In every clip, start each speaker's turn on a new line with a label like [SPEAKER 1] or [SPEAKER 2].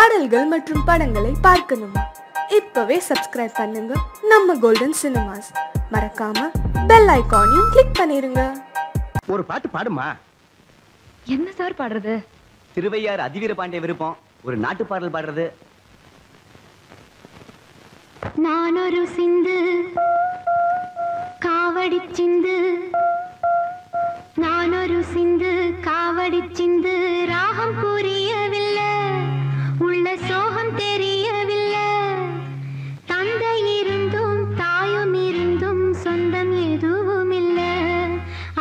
[SPEAKER 1] பாடல்கள் மற்றும் படங்களை பார்க்கணுமா? இப்பவே சப்ஸ்கிரைப் பண்ணுங்க நம்ம கோல்டன் சினிமாஸ். மறக்காம பெல் ஐகானையும் கிளிக் பண்ணிருங்க.
[SPEAKER 2] ஒரு பாட்டு பாடுமா?
[SPEAKER 3] என்ன சார் பாடுறது?
[SPEAKER 2] திருவையார் அதிவீர பாண்டிய விருப்பம், ஒரு நாட்டு பாடல் பாடுறது.
[SPEAKER 4] நான் ஒரு சிந்து காவடி சிந்து, நான் ஒரு சிந்து காவடி சிந்து, ராகம் புரியவில்லை, உள்ள சோகம் தெரியவில்லை. தந்தை இருந்தும் தாயும் இருந்தும் சொந்தம் எதுவும் இல்லை,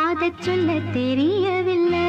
[SPEAKER 4] அதை சொல்ல தெரியவில்லை.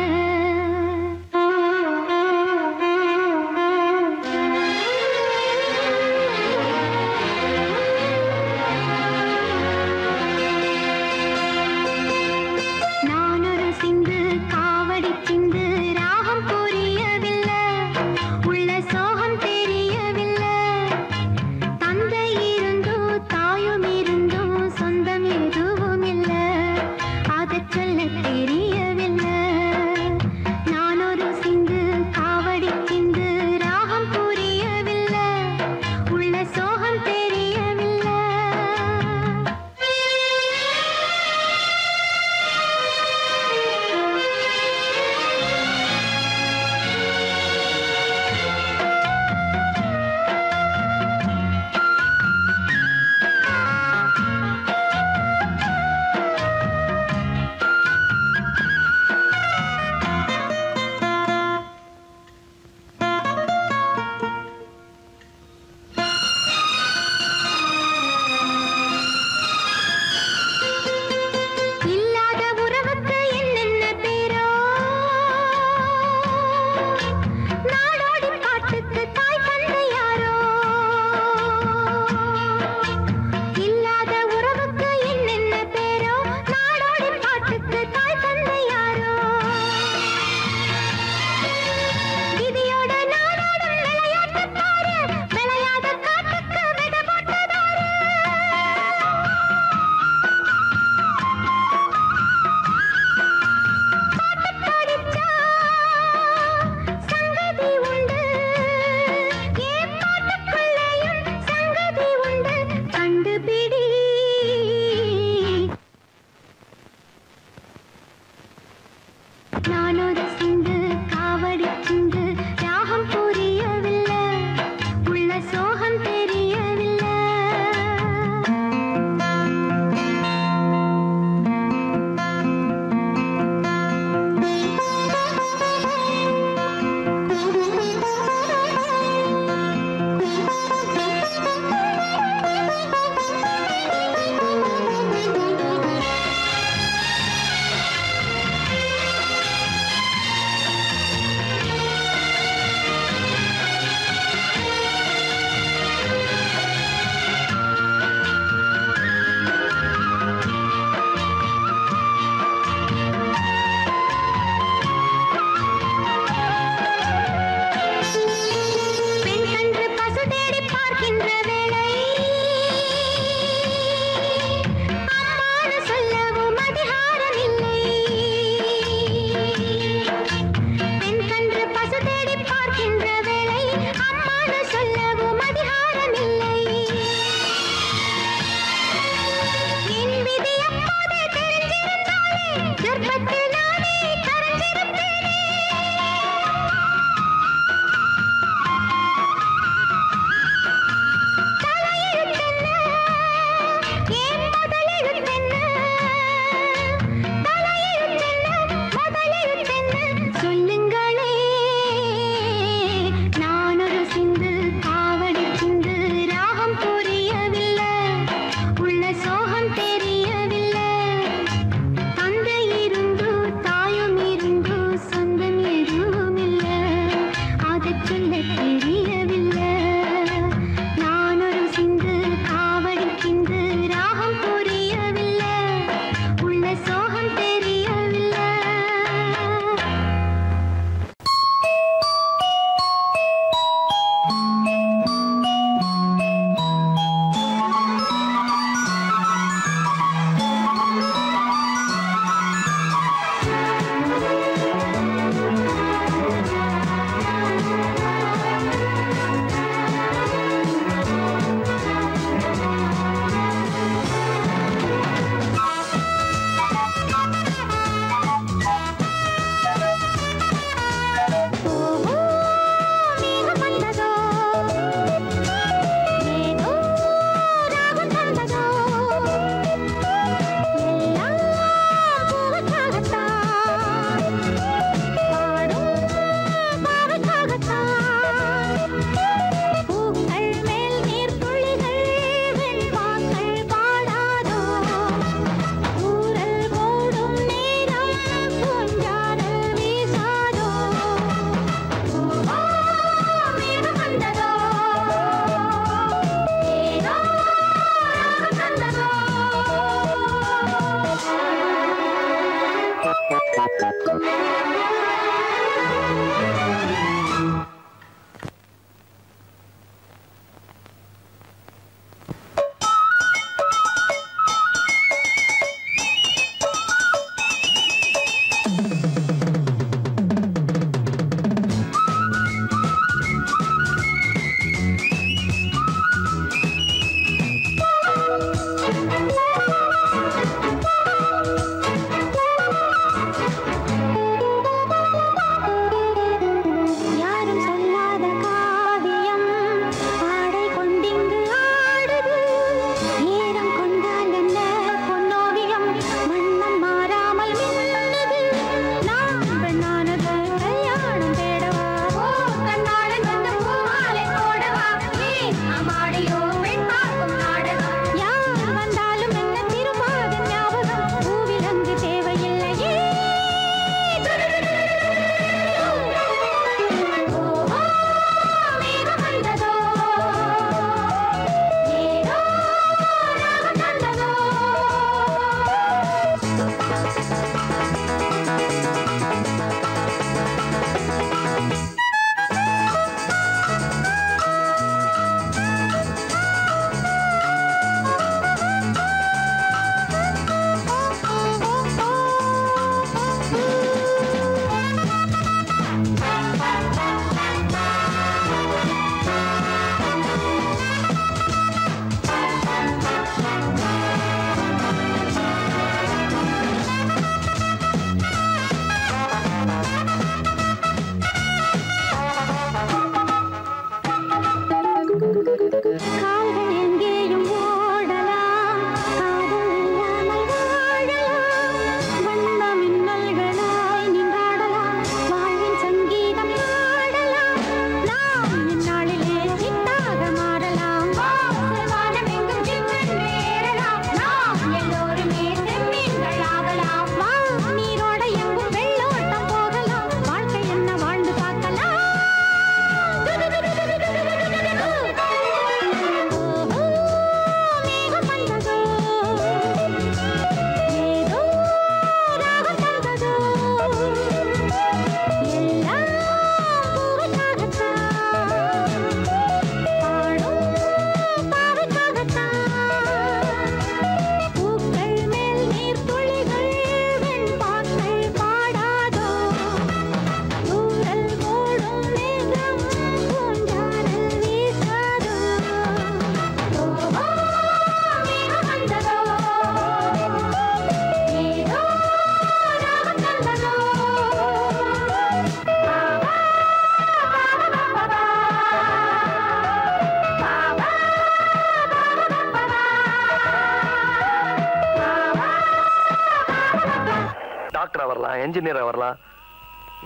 [SPEAKER 5] வரலாம், என்ஜினியரா வரலாம்,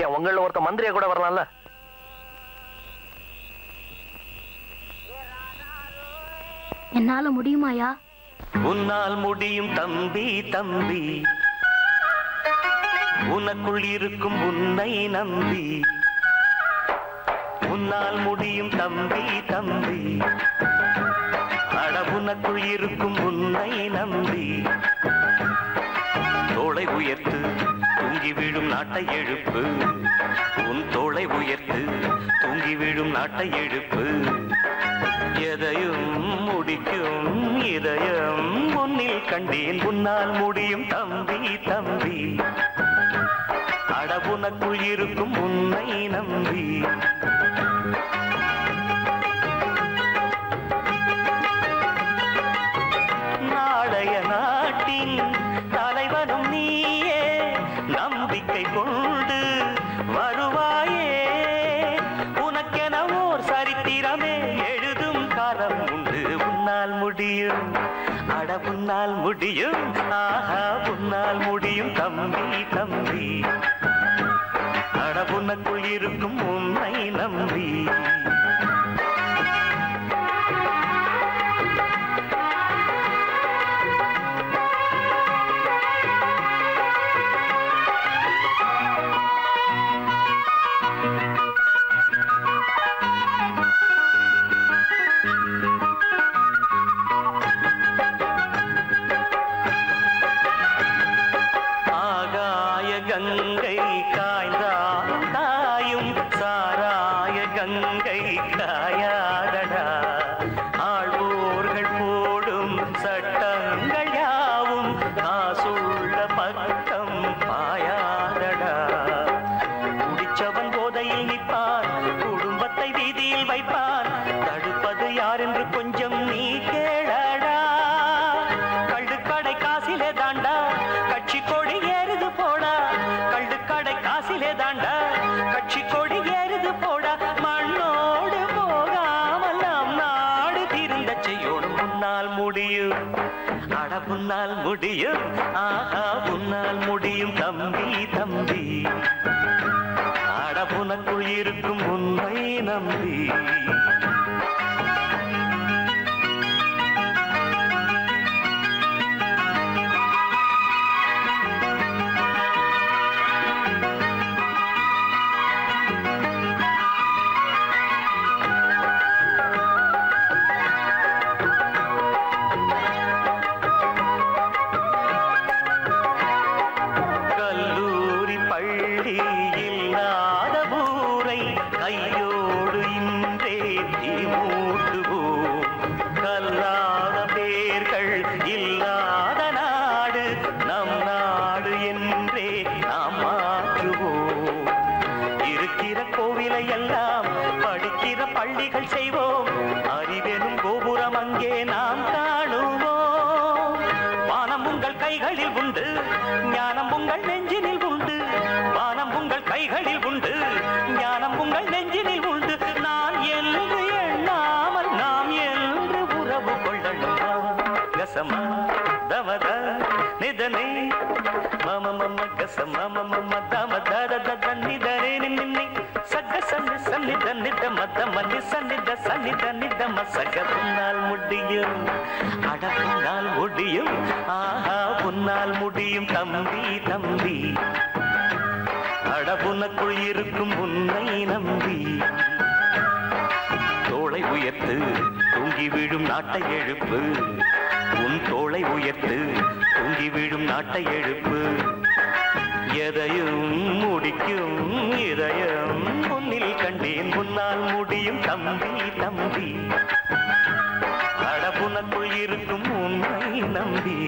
[SPEAKER 5] ஏன் உங்கள ஒருத்த மந்திரியா கூட வரலாம்ல.
[SPEAKER 4] என்னால முடியுமாயா?
[SPEAKER 6] உன்னால் முடியும் தம்பி தம்பி, உனக்குள் இருக்கும் உன்னை நம்பி. உன்னால் முடியும் தம்பி தம்பி, அட உனக்குள் இருக்கும் உன்னை நம்பி. தோளை உயர்த்து தூங்கி விழும் நாட்டை எழுப்பு, உன் தோளை உயர்த்து தூங்கி விழும் நாட்டை எழுப்பு. எதையும் முடிக்கும் இதயம் உன்னில் கண்டேன். உன்னால் முடியும் தம்பி தம்பி, அட உனக்குள் இருக்கும் உன்னை நம்பி. நாளைய நாட்டின் தலைவனும் நீயே, நம்பிக்கை கொண்டு வருவாயே. உனக்கென ஓர் சரித்திரமே எழுதும் காலம் உண்டு. உன்னால் முடியும், அட உன்னால் முடியும், ஆஹா உன்னால் முடியும் தம்பி தம்பி, அட உனக்குள் இருக்கும் உன்னை நம்பி. கங்கை காய்ந்தாலும் தாயும் சாராய கங்கை காயாதடா. ஆழ்வோர்கள் போடும் சட்டங்கள் யாவும் காசுள்ள பக்கம் பாயாதடா. குடிச்சவன் போதையில் நிற்பான், குடும்பத்தை வீதியில் வைப்பான். தடுப்பது யார் என்று கொஞ்சம் நீ கேளடா. கள்ளுக்கடை காசிலே தாண்டா கட்சி கொடி ஏறுது போடா. கள்ளுக்கடை காசிலே தாண்டா கட்சி கொடி ஏறுது போடா. மண்ணோடு போகாமல் நாம் நாடு திருந்த செய்யோடும். உன்னால் முடியும், அட உன்னால் முடியும், ஆஹா உன்னால் முடியும் தம்பி தம்பி, அட உனக்குள் இருக்கும் உன்னை நம்பி. கையோடு இன்றே தீ மூட்டுவோம். கல்லாத பேர்கள் இல்லாத நாடு நம் நாடு என்றே நாம் மாற்றுவோம். இருக்கிற கோவிலை எல்லாம் படிக்கிற பள்ளிகள் செய்வோம். அறிவெனும் கோபுரம் அங்கே நாம் காணுவோம். வானம் உங்கள் கைகளில் உண்டு, ஞானம் உங்கள் நெஞ்சினில் உண்டு. வானம் உங்கள் கைகளில் உண்டு, ஞானம் உங்கள் நெஞ்சினில் உண்டு. நான் என்று எண்ணாமல் நாம் என்று உறவு கொள்ளணும். கசமா தமத நிதனே மம மம கசம மம தம தத தத நிதனே நின்னி சக சன்னி சன்னித நித மத மன்னி சன்னித சன்னித நித மசக. உன்னால் முடியும், அட உன்னால் முடியும், ஆஹா உன்னால் முடியும் தம்பி தம்பி, அட உனக்குள் இருக்கும் உன்னை நம்பி. தோளை உயர்த்து தூங்கி விழும் நாட்டை எழுப்பு, உன் தோளை உயர்த்து தூங்கி விழும் நாட்டை எழுப்பு. எதையும் முடிக்கும் இதயம் உன்னில் கண்டேன். உன்னால் முடியும் தம்பி தம்பி, அட உனக்குள் இருக்கும் உன்னை நம்பி.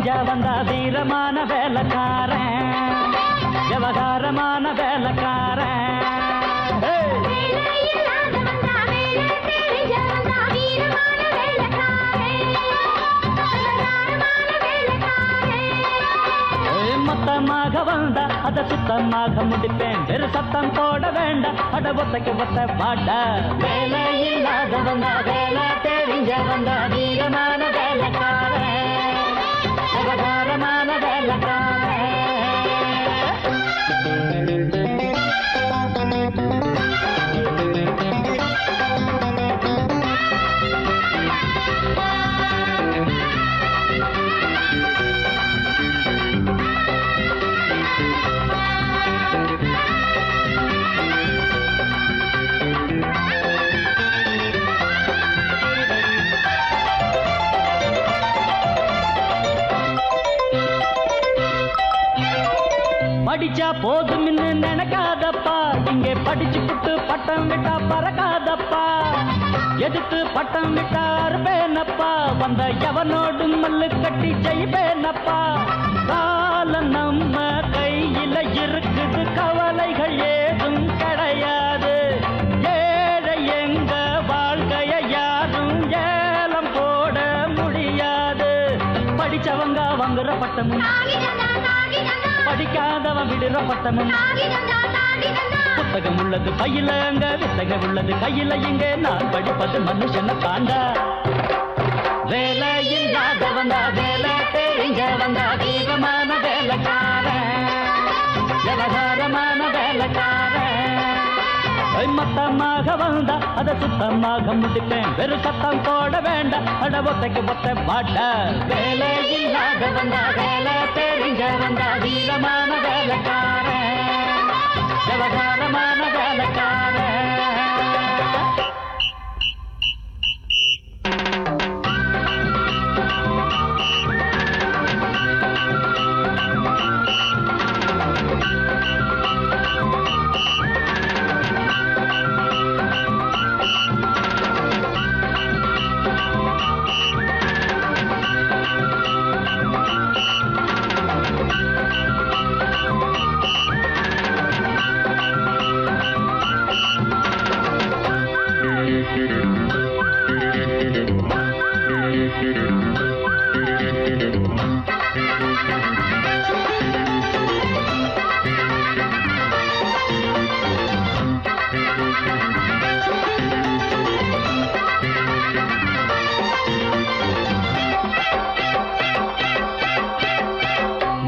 [SPEAKER 7] தெரிஞ்ச வந்த வீரமான வேலைக்காரன் விவகாரமான வேலைக்காரன் மொத்தமாக வந்தா அத சுத்தமாக முடிப்பேன் வெறு சத்தம் போட வேண்டாம் அட ஒத்தைக்கு ஒத்த பாட்ட வேலை இல்லாத வந்தா வேலை தெரிஞ்ச வந்தா வீரமான வேலைக்காரன் விவகாரமான வேலைக்காரன் படிச்சா போதும் நினைக்காதப்பா இங்கே படிச்சு புட்டு பட்டம் விட்டா பறக்காதப்பா எதுக்கு பட்டம் விட்டா அறுப்பேனப்பா வந்த எவனோடு மல்லு கட்டி செய்வேனப்பா காலம் நம்ம கையில இருக்குது கவலைகள் ஏதும் கிடையாது ஏழை எங்க வாழ்க்கைய யாரும் ஏலம் போட முடியாது படிச்சவங்க வாங்குற பட்டமும் படிக்காதவன் விடுற பட்டமும் புத்தகம் உள்ளது பையில அங்க வித்தகம் உள்ளது கையில இங்க நான் படிப்பது மனுஷனை தாண்டா வேலை இல்லாத வந்தா வேலை தெரிஞ்ச வந்தா வீரமான வேலைக்காரன் விவகாரமான வேலைக்காரன் மொத்தமாக வந்தா அத சுத்தமாக முடிப்பேன் வெறு சத்தம் போட வேண்டாம் அட ஒத்தைக்கு ஒத்த பாட்ட வேலை இல்லாத வந்தா வேலை தெரிஞ்ச வந்தா வீரமான வேலைக்காரன் விவகாரமான வேலைக்காரன்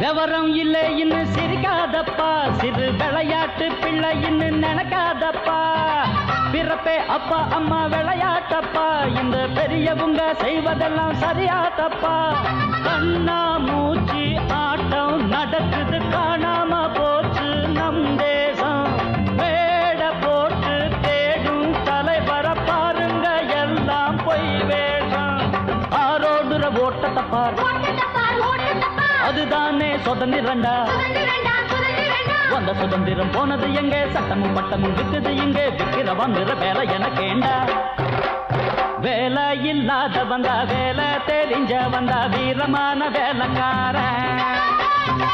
[SPEAKER 7] விவரம் இல்லை இன்னும் சிரிக்காதப்பா சிறு விளையாட்டு பிள்ளை இன்னும் நினைக்காதப்பா பிறப்பே அப்பா அம்மா விளையாட்டப்பா இந்த பெரியவங்க செய்வதெல்லாம் சரியாதப்பா கண்ணா மூச்சு ஆட்டம் நடக்குது காணாம போச்சு நம் தேசம் வேட போட்டு தேடும் தலைவர பாருங்க எல்லாம் பொய் வேஷம் ஆரோடுற ஓட்டத்தை பாரு அதுதானே சுதந்திரண்டா வந்த சுதந்திரம் போனது எங்க சட்டமும் பட்டமும் விக்குது இங்க விக்கிற வந்துற வேலை எனக்கேண்டா வேலை இல்லாத வந்தா வேலை தெரிஞ்ச வந்தா வீரமான வேலைக்காரன்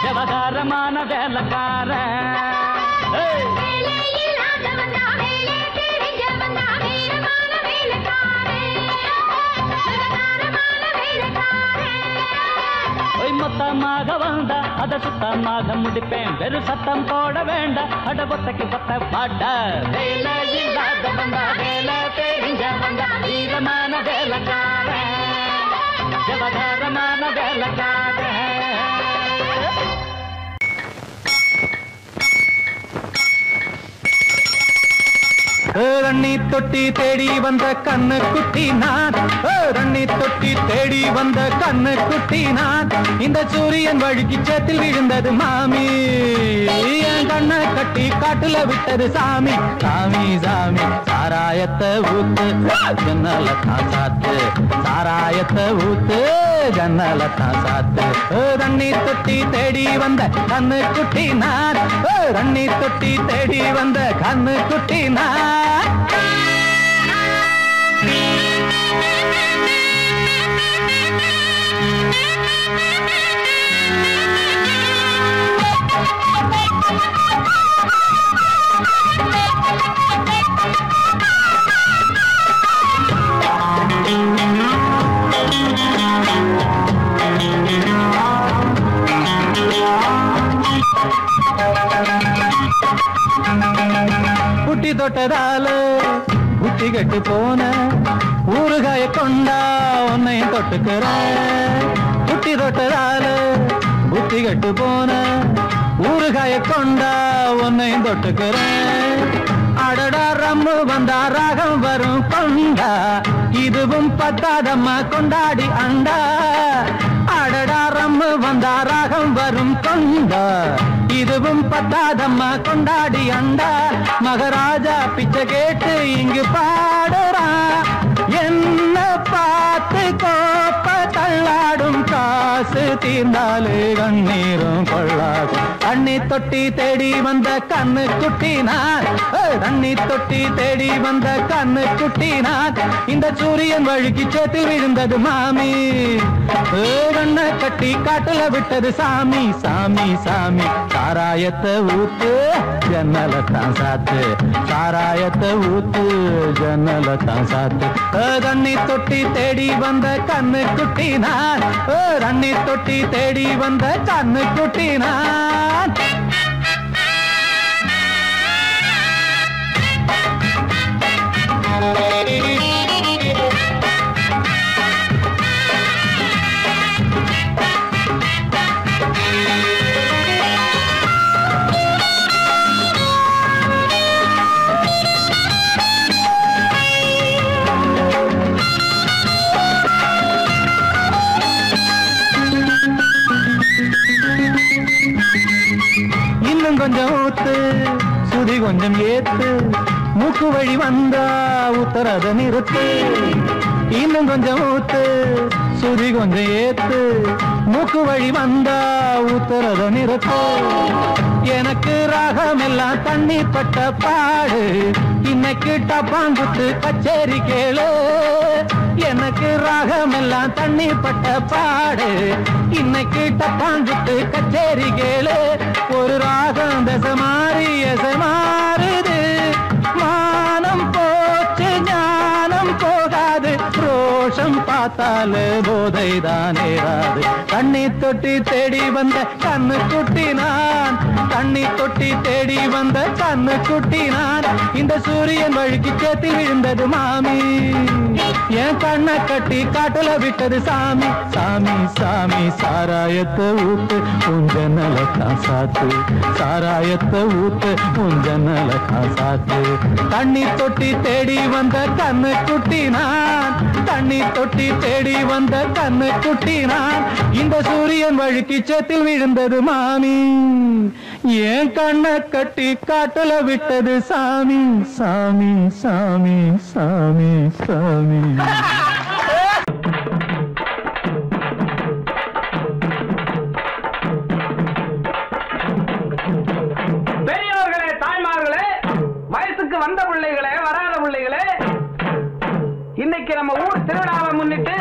[SPEAKER 7] விவகாரமான வேலைக்காரன் மொத்தமாக வந்தா அத சுத்தமாக முடிப்பேன் வெறு சத்தம் போட வேண்டாம் அட ஒத்தைக்கு ஒத்த பாட்ட வேலை இல்லாத வந்தா வேலை தெரிஞ்ச வந்தா வீரமான வேலைக்காரன் விவகாரமான வேலைக்காரன்
[SPEAKER 8] ரண்ணி தொட்டி தேடி வந்த கண்ணு குட்டி நான் ரண்ணி தொட்டி தேடி வந்த கண்ணு குட்டி நான் இந்த சூரியன் வழுக்கி சேத்தில் விழுந்தது மாமி என் கண்ணை கட்டி காட்டுல விட்டது சாமி சாமி சாமி சாராயத்தை ஊத்து ஜன்னல தான் சாத்து சாராயத்தை ஊத்து ஜன்னல தான் சாத்து ரண்ணி தொட்டி தேடி வந்த கண்ணு குட்டி நான் ரண்ணி தொட்டி தேடி வந்த கண்ணு குட்டி நான்
[SPEAKER 4] Thank you.
[SPEAKER 8] புட்டி தொட்டதால புத்தி கட்டு போன ஊறுகாய கொண்டா உன்னையும் தொட்டுக்கிற. புட்டி தொட்டதால புத்தி கட்டு போன ஊறுகாய கொண்டா உன்னையும் தொட்டுக்கிற. அடடா ரம்மு வந்தா ராகம் வரும் கொண்டா இதுவும் பத்தாதம்மா கொண்டாடி அண்டா. அடடா ரம்மு வந்தா ராகம் வரும் கொண்டா இதுவும் பத்தாதம்மா கொண்டாடி அண்டா. மகாராஜா பிச்சை கேட்டு இங்கு பாடுறான் என்ன பார்த்து கோப்ப தள்ளாடும் காசு தீர்ந்தாலே கண்ணீரும் கொள்ளாகும். தண்ணி தொட்டி தேடி வந்த கண்ணு குட்டினான் தண்ணி தொட்டி தேடி வந்த கண்ணு குட்டினான். இந்த சூரியன் வழுக்கி சேத்து விழுந்தது மாமி கண்ண கட்டி காட்டுல விட்டது சாமி சாமி சாமி. சாராயத்தை ஊத்து ஜன்னலத்தான் சாத்து சாராயத்தை ஊத்து ஜன்னலத்தான் சாத்து. தண்ணி தொட்டி தேடி வந்த கண்ணு குட்டினான் தண்ணி தொட்டி தேடி வந்த கண்ணு குட்டினான். இன்னும் கொஞ்சம் ஊத்து சுதி கொஞ்சம் ஏத்து மூக்கு வழி வந்தா உத்தரத நிறுத்து. இன்னும் கொஞ்சம் ஊத்து சுதி கொஞ்சம் ஏத்து மூக்கு வழி வந்தா உத்தரத நிறுத்து. எனக்கு ராகம் எல்லாம் தண்ணி பட்ட பாடு இன்னைக்கு டப்பாங்குத்து கச்சேரி கேளு. எனக்கு ராகம் எல்லாம் தண்ணி பட்ட பாடு இன்னைக்கு டப்பாங்குத்து கச்சேரி கேளு. ஒரு ராகம் தசை மாறி எசை மாறுது மானம் போச்சு ஞானம் போகாது ரோஷம் பார்த்தாலே போதை தான் ஏறாது. தண்ணி தொட்டி தேடி வந்த கண்ணு குட்டினான் தண்ணி தொட்டி தேடி வந்த கண்ணு குட்டினான். இந்த சூரியன் வழுக்கி சேத்தி விழுந்தது மாமி என் கண்ணை கட்டி காட்டுல விட்டது சாமி சாமி சாமி. சாராயத்தை ஊத்து உஞ்சனலத்தான் சாத்து சாராயத்தை ஊத்து உஞ்சனலத்தான் சாத்து. தண்ணி தொட்டி தேடி வந்த கண்ணு குட்டினான் தண்ணி தொட்டி தேடி வந்த கண்ணு குட்டினான். இந்த சூரியன் வழுக்கி சேத்தில் விழுந்தது மாமி என் கண்ணை கட்டி காட்டுல விட்டது சாமி சாமி சாமி சாமி சாமி.
[SPEAKER 9] பெரியவர்களே தாய்மார்களே வயசுக்கு வந்த பிள்ளைகளே வராத பிள்ளைகளே இன்னைக்கு நம்ம ஊர் திருவிழாவை முன்னிட்டு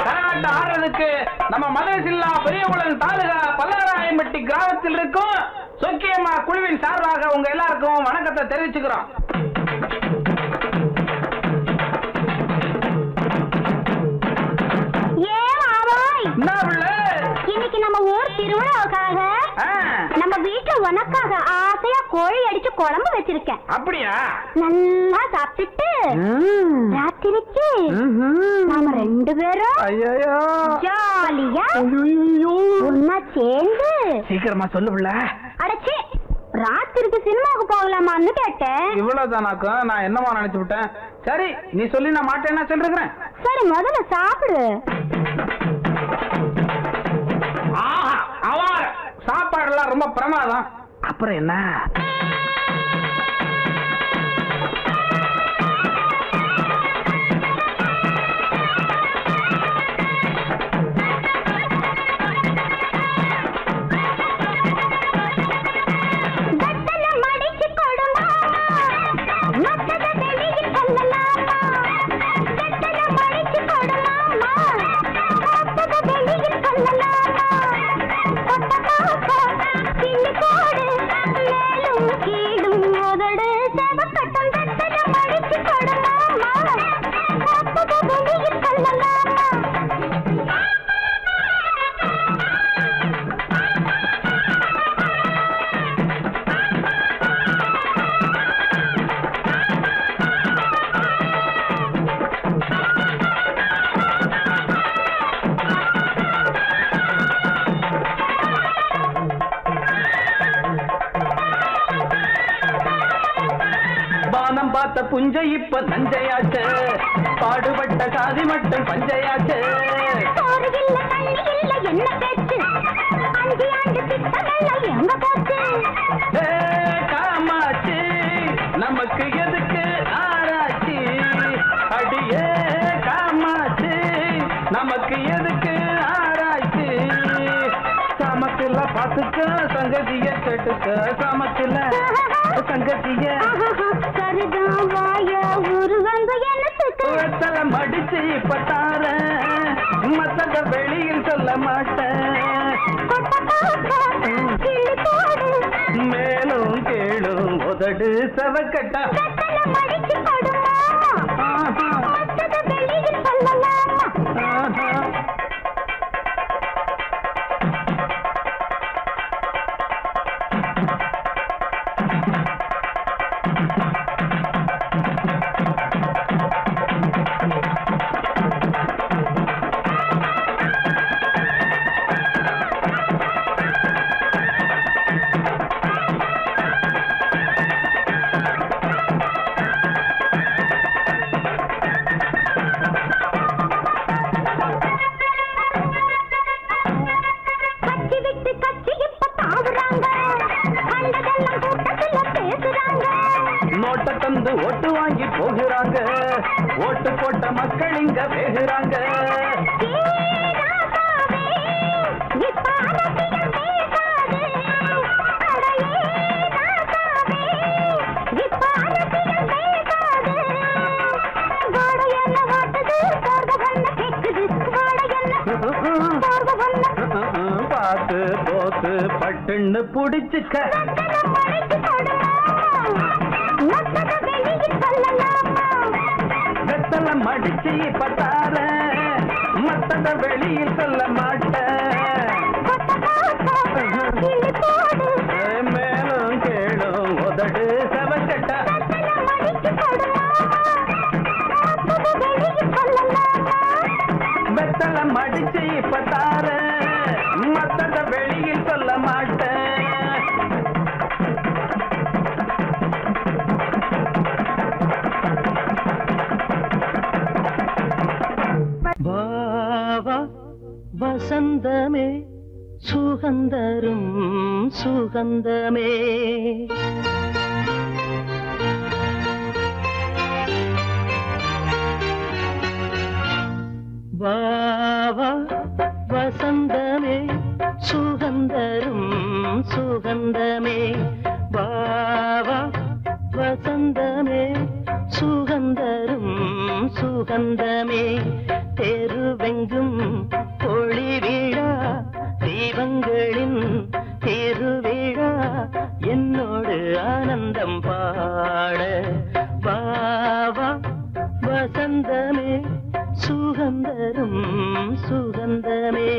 [SPEAKER 9] கரகாட்டம் ஆடுறதுக்கு நம்ம மதுரைசில்லா பெரியகுளம் தாலுகா பல்லாராயம்பட்டி கிராமத்தில் இருக்கும் சொக்கியம்மா குழுவின் சார்பாக உங்க எல்லாருக்கும் வணக்கத்தை தெரிவிச்சுக்கிறோம்.
[SPEAKER 4] இன்னைக்கு நம்ம ஊர் திருவிழாவுக்காக நம்ம வீட்டுல உனக்காக ஆசையா கோழி அடிச்சு குழம்பு வச்சிருக்கேன்.
[SPEAKER 9] அப்படியா?
[SPEAKER 4] நல்லா சாப்பிட்டுட்டு ராத்திரிக்கு நாம ரெண்டு பேரும் ஜாலியா ஒன்னா சேர்ந்து
[SPEAKER 9] சீக்கிரமா சொல்லுவில்ல.
[SPEAKER 4] அடைச்சி ராத்திரிக்கு சினிமாவுக்கு போகலாமான்னு கேட்டேன்.
[SPEAKER 9] இவ்வளவுதானாக்கா? நான் என்னமா நினைச்சு விட்டேன். சரி நீ சொல்லி நான் மாட்டேன்னா சொல்றேன்.
[SPEAKER 4] சரி முதல்ல சாப்பிடு.
[SPEAKER 9] சாப்பாடுலாம் ரொம்ப பிரமாதம். அப்புறம் என்ன?
[SPEAKER 4] சேவக்கட்டம் வெத்தலை மடிச்சு கொடுமாமா அப்பத வெளியில் சொல்லலாமா
[SPEAKER 9] பானம் பார்த்த புஞ்சை இப்ப நஞ்சையாச்சு பாடுபட்ட சாதி மட்டும் பஞ்சையாச்சு
[SPEAKER 4] சோறு இல்ல தண்ணி இல்ல என்ன பேச்சு 5 ஆண்டு திட்டமெல்லாம் எங்க போச்சு
[SPEAKER 9] காமாச்சு நமக்கு எதுக்கு ஆராய்ச்சி அடியே காமாச்சு நமக்கு எதுக்கு ஆராய்ச்சி சமத்துல பாத்துக்க சங்கதிய கேட்டுக்க சமத்துல சங்கதிய
[SPEAKER 4] சரிதான் வாய உருவங்க என்னத்துக்கு
[SPEAKER 9] வெத்தலை மடிச்சு இப்ப தார மத்தத வெளியில் சொல்ல மாட்டேன் மேலும் கேளும் உதடு செவக்கட்டா
[SPEAKER 4] மடிச்சு கொடுமா மத்தத வெளியில் சொல்லலாமா
[SPEAKER 9] நோட்ட தந்து ஓட்டு வாங்கி போகிறாங்க ஓட்டு போட்ட மக்கள் இங்க பேசுறாங்க பார்த்து போத்து பட்டுன்னு புடிச்சுக்க வெத்தலை மடிச்சு பத்தார மத்தத வெளியில் சொல்ல மாட்டேன் மேலும் கேளும் உதடு செவக்கட்டா வெத்தலை மடிச்சு பத்தார மத்தத வெளியில் சொல்ல மாட்டேன்
[SPEAKER 7] வசந்தமே சுகந்தரும் சுகந்தமே வாவா வசந்தமே சுகந்தரும் சுகந்தமே வாவா வசந்தமே சுகந்தரும் சுகந்தமே தெருவெங்கும் ஒளி விழா தீபங்களின் திருவிழா என்னோடு ஆனந்தம் பாட வாவா வசந்தமே சுகந்தரும் சுகந்தமே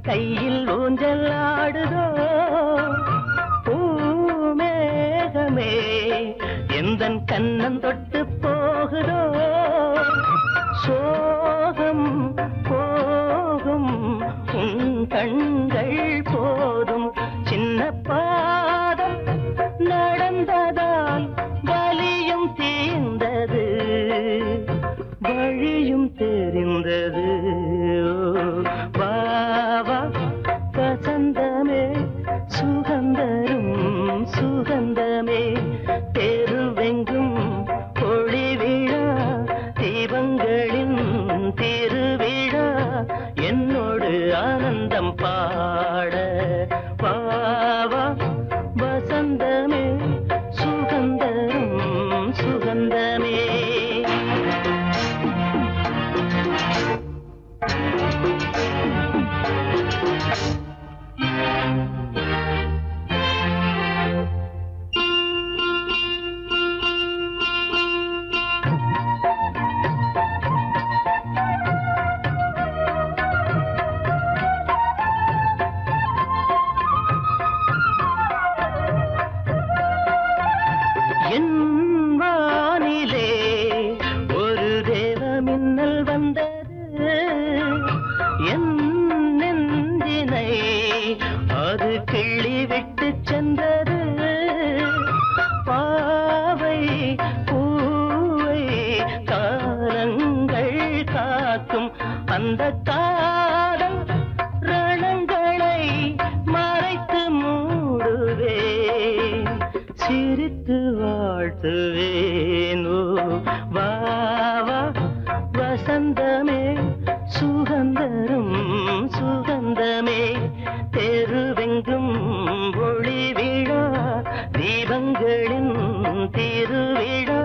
[SPEAKER 7] கையில் ஊஞ்சல் ஆடுதோ பூமேகமே எந்தன் கண்ணன் தொட்டு போகுதோ சோகம் போகும் உன் கண்கள் போதும் சின்ன பாதம் நடந்ததால் வலியும் தீர்ந்தது வழியும் தெரிந்தது வாவா வசந்தமே
[SPEAKER 10] சிரித்து வாழ்த்துவேனோ வா வா வசந்தமே சுகந்தரும் சுகந்தமே தெருவெங்கும் ஒளி விழா தீபங்களின் திருவிழா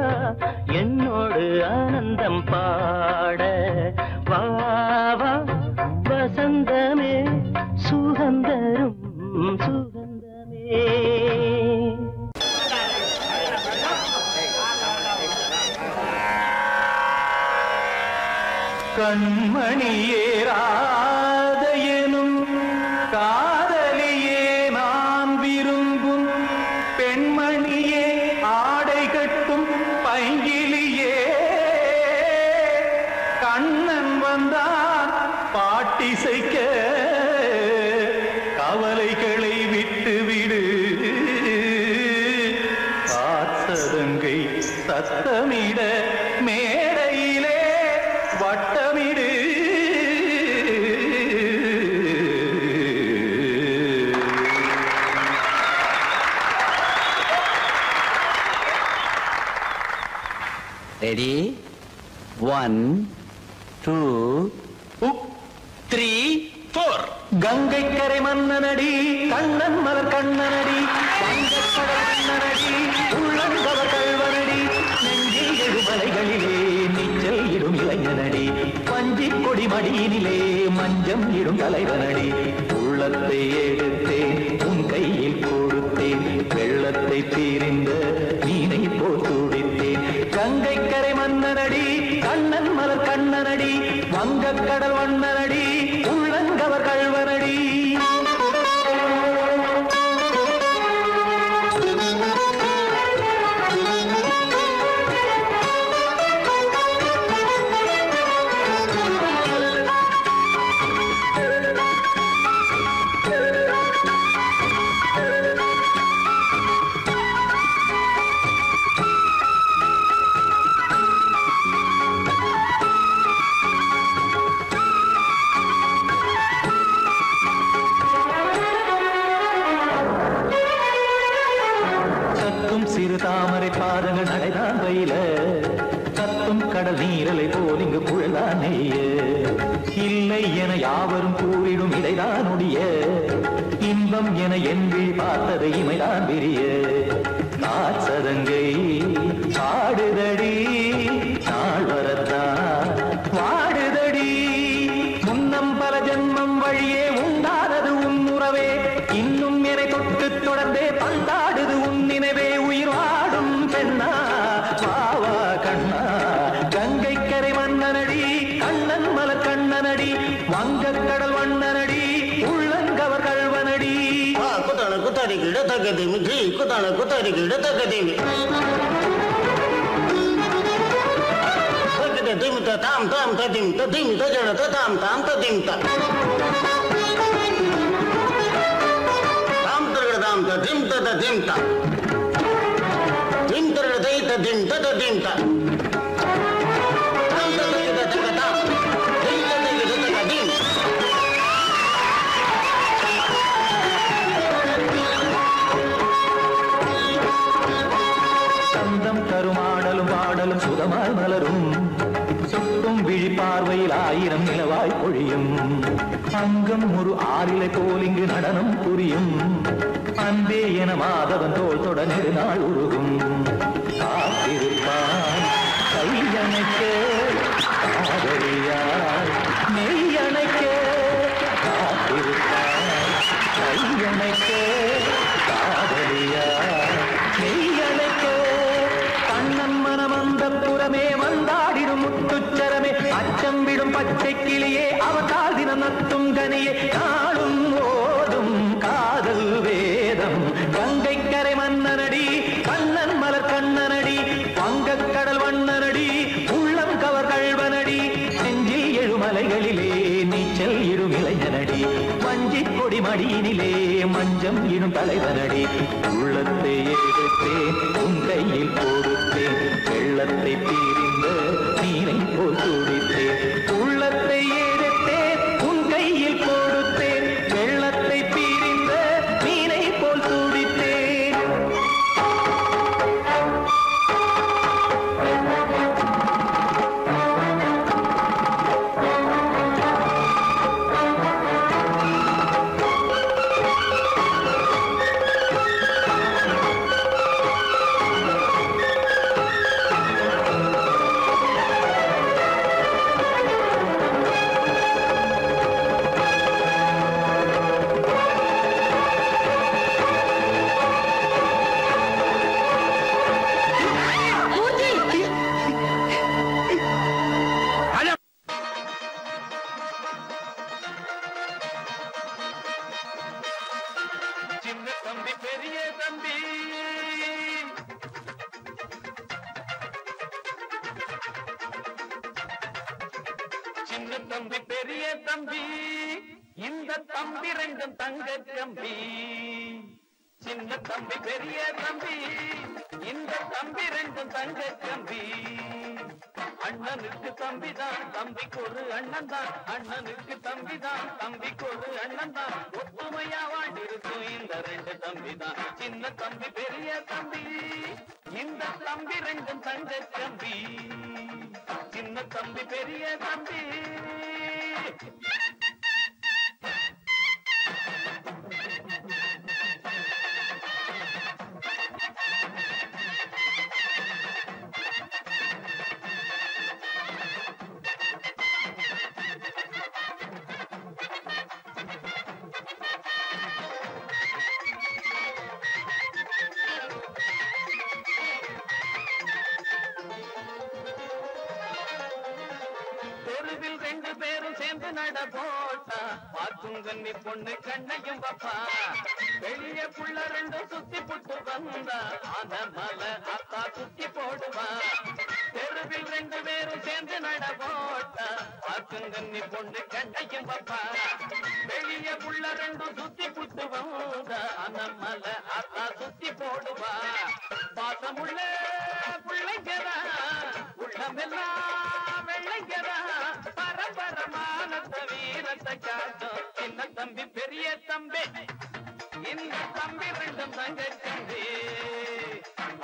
[SPEAKER 10] என்னோடு ஆனந்தம் பாட வா வா வசந்தமே சுகந்தரும் சுகந்தமே.
[SPEAKER 8] கண்மணியேராத எனும் காதலியே நான் விரும்பும் பெண்மணியே ஆடை கட்டும் பைங்கிலியே கண்ணன் வந்தான் பாட்டிசைக்க கவலைகளை விட்டுவிடு காத்ததங்கை சத்தமிட மேடையிலே வட்டமிடு.
[SPEAKER 2] ரெடி 1 2 3 4.
[SPEAKER 8] கங்கை கரை மன்னனடி கண்ணன் மலர் கண்ணனடி வங்கக்கடல் மன்னனடி உள்ளங்கவ கல்வனடி நெஞ்சில் எழுமலைகளிலே நீச்சல் இடும் இளைஞனடி பஞ்சி கொடி மடியினிலே மஞ்சம் இடும் தலைவனடி உள்ளத்தை எடுத்தேன் உன் கையில் கொடுத்தேன் வெள்ளத்தை தீரிந்த மீனை போல் துடித்தேன். கங்கை கரை மன்னனடி கண்ணன் மலர் கண்ணனடி வங்கக்கடல் வண்ணனடி உள்ளங்கவர் கல்வனடி. சிறு தாமரை பாதங்கள் நடைதான் வயில கத்தும் கடல் நீரலை போல் இங்கு புழல்தான் நெய்ய இல்லை என யாவரும் கூறிடும் இடைதான் உடைய இன்பம் என என்பி பார்த்தது இமைதான் விரிய காசதங்கை பாடுதடி நாள் வரத்தான் வாடுதடி முன்னம் பல ஜென்மம் வழியே உண்டானது உன் உறவே இன்னும் என்னை தொட்டு தொடர்ந்தே பந்தாடுது உன் நினைவே உயிர் வாடும் பெண்ணா பாவா கண்ணா கங்கை கரை மன்னனடி கண்ணன் மலர் கண்ணனடி வங்கக்கடல் வண்ணனடி உள்ளங்கவர் கல்வனடி.
[SPEAKER 10] குத்தான குத்தாரி கிட தகதிமி ஜி குத்தான குத்தாரி கிட தகதிமி திமித தாம் தாம் ததிம் ததிம் தஜன தாம் தாம் ததிம் தாம் தரகட தாம் ததிம் ததிம் தாம் திம் தரகட தை ததிம் ததிம் தாம் தாம் தரகட தகதாம் திம் தரகட தகதிம்.
[SPEAKER 8] சந்தம் கருமாடலும் பாடலும் சுதமாய் மலரும் சுட்டும் விழி பார்வையில் ஆயிரம் நிலவாய் பொழியும் அங்கம் ஒரு ஆறிலை போல் இங்கு நடனம் புரியும் அன்பே என மாதவன் தோல் தொட நெடுநாள் உருகும் காத்திருப்பான் கையணைக்க காதலியார் மெய்யணைக்க காத்திருப்பான் கையணைக்க காதலியார் மெய்யணைக்க கண்ணன் மனமந்த புறமே வந்தாடிடும் முத்துச்சரமே அச்சம் விடும் பச்சை கிளியே அவதால் தினம் நத்தும் கனியே நாளும் ஓதும் காதல் வேதம் கங்கை கரை மன்னனடி கண்ணன் மலர் கண்ணனடி வங்கக்கடல் வண்ணனடி உள்ளம் கவர் கல்வனடி நெஞ்சில் எழுமலைகளிலே நீச்சல் இடும் இளைஞனடி வஞ்சி கொடி மடியினிலே மஞ்சம் இடும் தலைவனடி உள்ளத்தை எடுத்தேன் உன் கையில் கொடுத்தேன் வெள்ளத்தை தீரிந்த நீரை போல் துடித்தேன் உள்ளத்தை எடுத்தேன் உன் கையில் கொடுத்தேன் வெள்ளத்தை தீரிந்த நீரை போல் துடித்தேன். தம்பி பெரிய தம்பி சின்ன தம்பி பெரிய தம்பி இந்த தம்பி ரெண்டும் தங்க தம்பி சின்ன தம்பி பெரிய தம்பி இந்த தம்பி ரெண்டும் தங்க தம்பி அண்ணனுக்கு தம்பிதான் தம்பிக்கு ஒரு அண்ணன் தான் அண்ணனுக்கு தம்பிதான் தம்பிக்கு ஒரு அண்ணன் தான் ஒத்துமையா வாழ்ந்திருக்கும் இந்த ரெண்டு தம்பி தான் சின்ன தம்பி பெரிய தம்பி இந்த தம்பி ரெண்டும் தங்க தம்பி சின்ன தம்பி பெரிய தம்பி தெருவில் ரெண்டு பேரும் சேர்ந்து நட போட்டா பார்க்கும் கண்ணி பொண்ணு கண்ணையும் பப்பா வெளிய புள்ள ரெண்டும் சுத்தி புட்டு வந்தா ஆன மலை அத்தா சுத்தி போடுவா தெருவில் ரெண்டு பேரும் சேர்ந்து நட போட்டா பார்க்கும் கண்ணி பொண்ணு கண்ணையும் பப்பா வெளிய புள்ள ரெண்டும் சுத்தி புட்டு வந்தா ஆன மலை அத்தா சுத்தி போடுவா பாசமுள்ள பிள்ளைங்கரா உள்ளமெல்லாம் வெள்ளைங்கரா பரபரமான வீரத்தை காட்டும் சின்ன தம்பி பெரிய தம்பி இந்த தம்பி ரெண்டும் தங்க தம்பி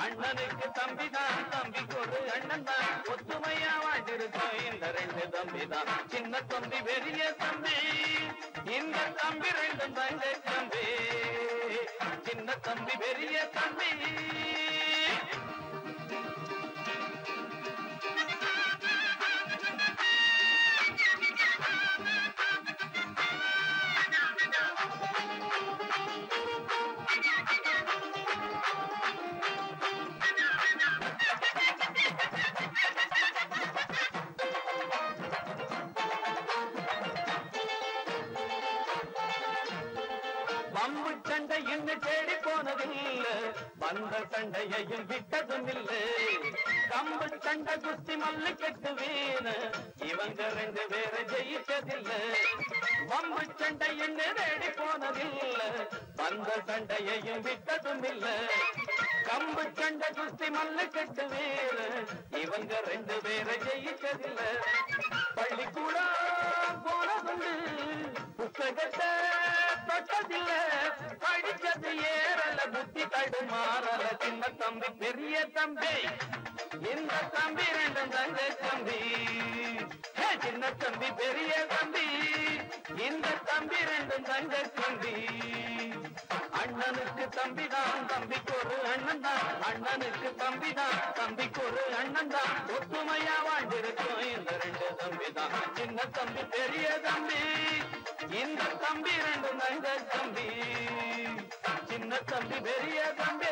[SPEAKER 8] அண்ணனுக்கு தம்பிதான் தம்பிக்கு ஒரு அண்ணன் தான் ஒத்துமையா வாழ்ந்திருக்கும் இந்த ரெண்டு தம்பி தான் சின்ன தம்பி பெரிய தம்பி இந்த தம்பி ரெண்டும் தங்க தம்பி சின்ன தம்பி பெரிய தம்பி பம்பு சண்டை என்று தேடி போனதில்ல வந்த சண்டையையும் விட்டதும் இல்லை கம்பு சண்டை குஸ்தி மல்லு கெட்டு வீணு இவங்க ரெண்டு பேரை ஜெயிச்சதில்லை பம்பு சண்டை என்று தேடி போனதில்ல வந்த சண்டையையும் விட்டதும் இல்லை கம்பு சண்டை குஸ்தி மல்லு கெட்டு வீணு இவங்க ரெண்டு பேரை ஜெயிச்சதில்லை பள்ளிக்கூடம் போனதுண்டு புத்தகத்தை தொட்டதில்ல படிச்சது ஏறல புத்தி தடுமாறல சின்ன தம்பி பெரிய தம்பி இந்த தம்பி ரெண்டும் தங்க தம்பி சின்ன தம்பி பெரிய தம்பி இந்த தம்பி ரெண்டும் தங்க தம்பி அண்ணனுக்கு தம்பிதான் தம்பிக்கு ஒரு அண்ணன் தான் அண்ணனுக்கு தம்பிதான் தம்பிக்கு ஒரு அண்ணன் தான் ஒத்துமையா வாழ்ந்திருக்கும் இந்த ரெண்டு தம்பி தான் சின்ன தம்பி பெரிய தம்பி இந்த தம்பி ரெண்டும் தங்க தம்பி சின்ன தம்பி பெரிய தம்பி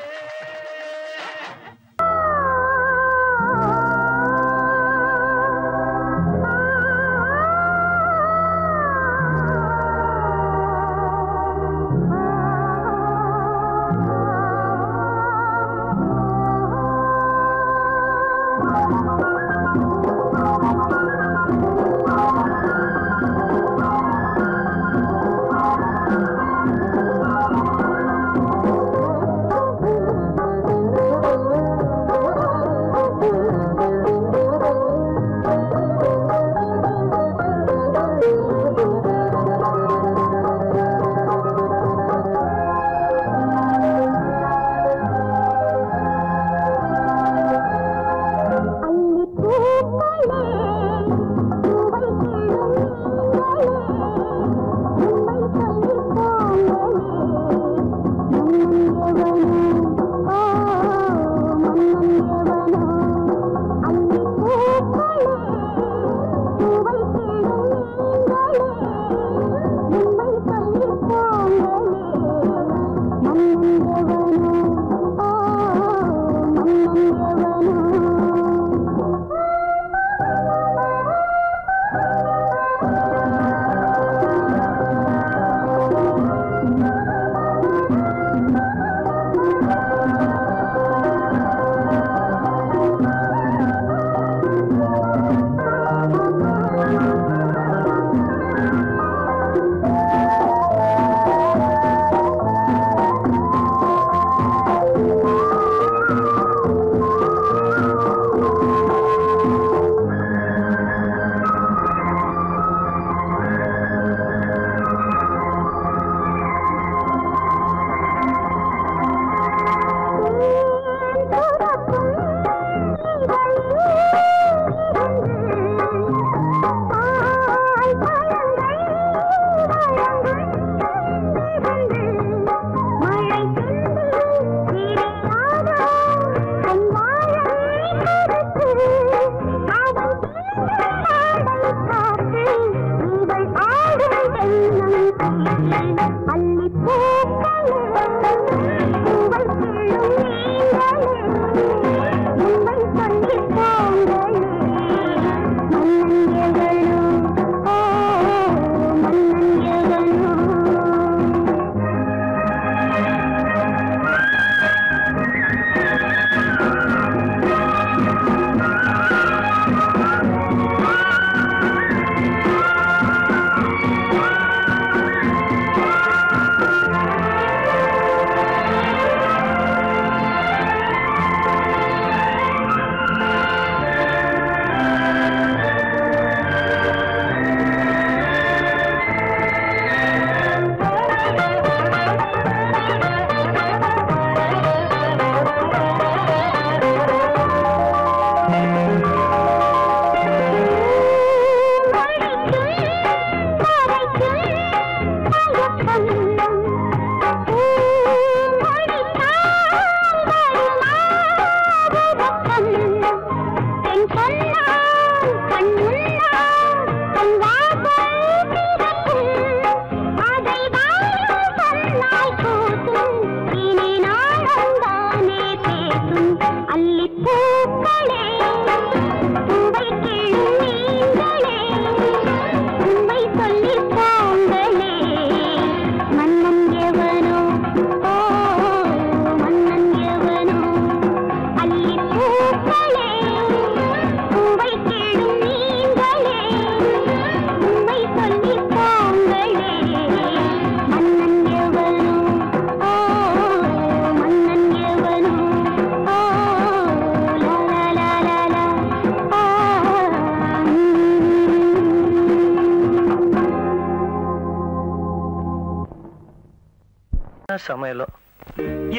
[SPEAKER 5] சமையலோ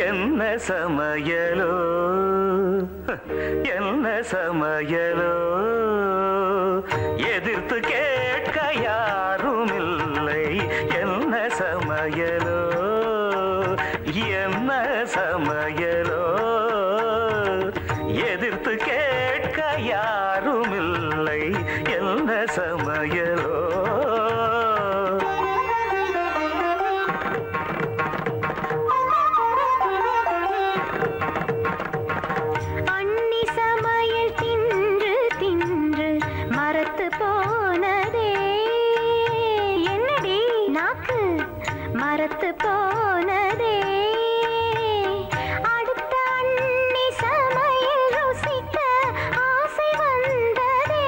[SPEAKER 6] என்ன சமையலோ என்ன சமையலோ எதிர்த்து கேட்க யாரும் இல்லை என்ன சமையலோ என்ன சமையலோ எதிர்த்து கேட்க யாரும் இல்லை என்ன சமையலோ
[SPEAKER 4] மரத்து போனதே அடுத்த அண்ணி சமையல் ருசிக்க ஆசை வந்ததே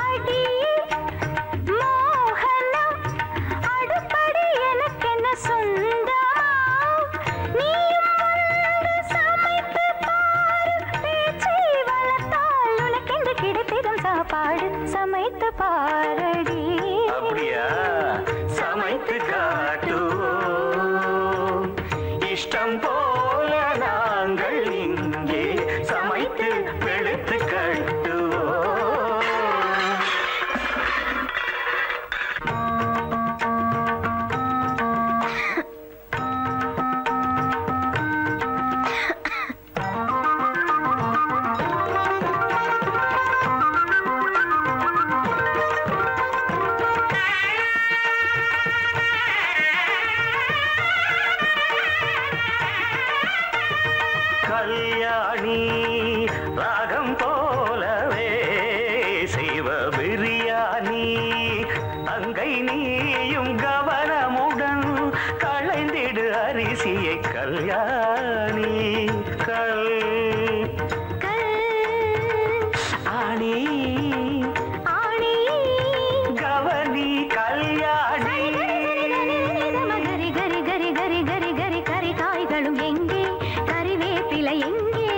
[SPEAKER 4] அடி மோகனம் அடுப்படி எனக்கென்ன சொந்தமா நீயும் வந்து சமைத்து பாரு பேச்சை வளர்த்தால் உனக்கென்று கிடைத்திடும் சாப்பாடு சமைத்து பாரடி
[SPEAKER 6] அப்படியா சமைத்து காட்டுவோம் இஷ்டம் போல நாங்கள் இங்கே சமைத்து வெளுத்து கட்டுவோம் கல்யாணி ராகம் போலவே செய்வ பிரியாணி அங்கை நீயும் கவனமுடன் களைந்திடு அரிசியை கல்யாணி ஆணி
[SPEAKER 4] ஆணி
[SPEAKER 6] கவனி கல்யாணி
[SPEAKER 4] கரி கரி கரி கரி கரி கரி கரி காய்களும் எங்கே கறிவேப்பிலை எங்கே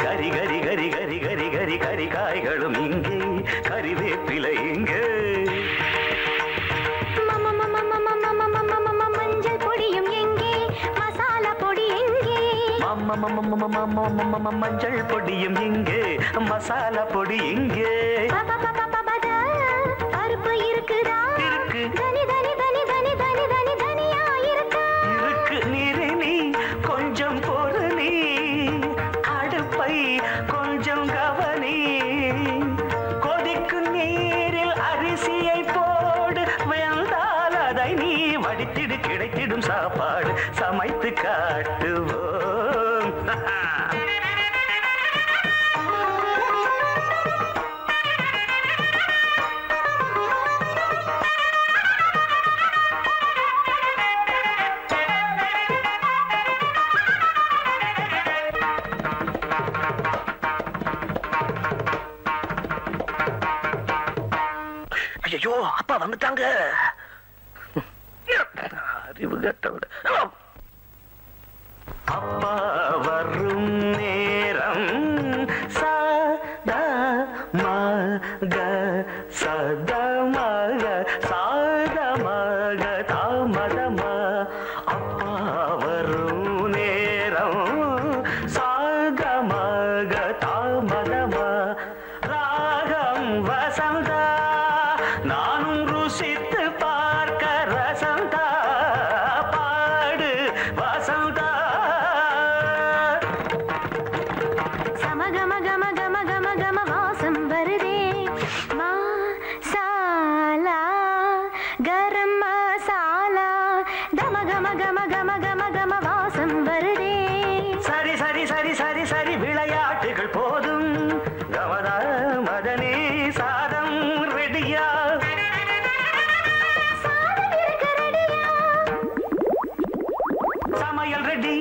[SPEAKER 6] கரி கரி கரி கரி கரி கரி கரி காய்களும் இங்கே கறிவேப்பிலை இங்கே
[SPEAKER 4] மஞ்சள் பொடியும் எங்கே மசாலா பொடி எங்கே
[SPEAKER 6] மஞ்சள் பொடியும் இங்கே மசாலா பொடி இங்கே
[SPEAKER 4] பருப்பு இருக்குதா
[SPEAKER 6] இருக்கு
[SPEAKER 4] தனி தனி தனி தனி தனி தனி தனியா இருக்கா
[SPEAKER 6] இருக்கு நீரு நீ கொஞ்சம் பொறு நீ அடுப்பை கொஞ்சம் கவனி கொதிக்கும் நீரில் அரிசியை போடு வெந்தால் அதை நீ வடித்திடு கிடைத்திடும் சாப்பாடு சமைத்து காட்டுவோம்
[SPEAKER 5] ஐயோ அப்பா வந்துட்டாங்க அறிவு கேட்டவிட
[SPEAKER 6] அப்பா வரும் நேரம் சதா மக சதா மக சாத மக தாமதமா அப்பா வரும் நேரம் சாத மக தாமதமா ராகம் வசந்தா நானும் ருசித்து பார்க்க ரசந்தா பாடு வசந்தா
[SPEAKER 4] சமகம கம கம கம கம வாசம் வருதே மசாலா கரம் மசாலா கம கம கம கம கம கம வாசம் வருதே
[SPEAKER 6] சரி சரி சரி சரி சரி விளையாட்டுகள் போதும் கமதா மதனே சாதம் ரெடியா
[SPEAKER 4] சாதம் இருக்க ரெடியா
[SPEAKER 6] சமையல் ரெடி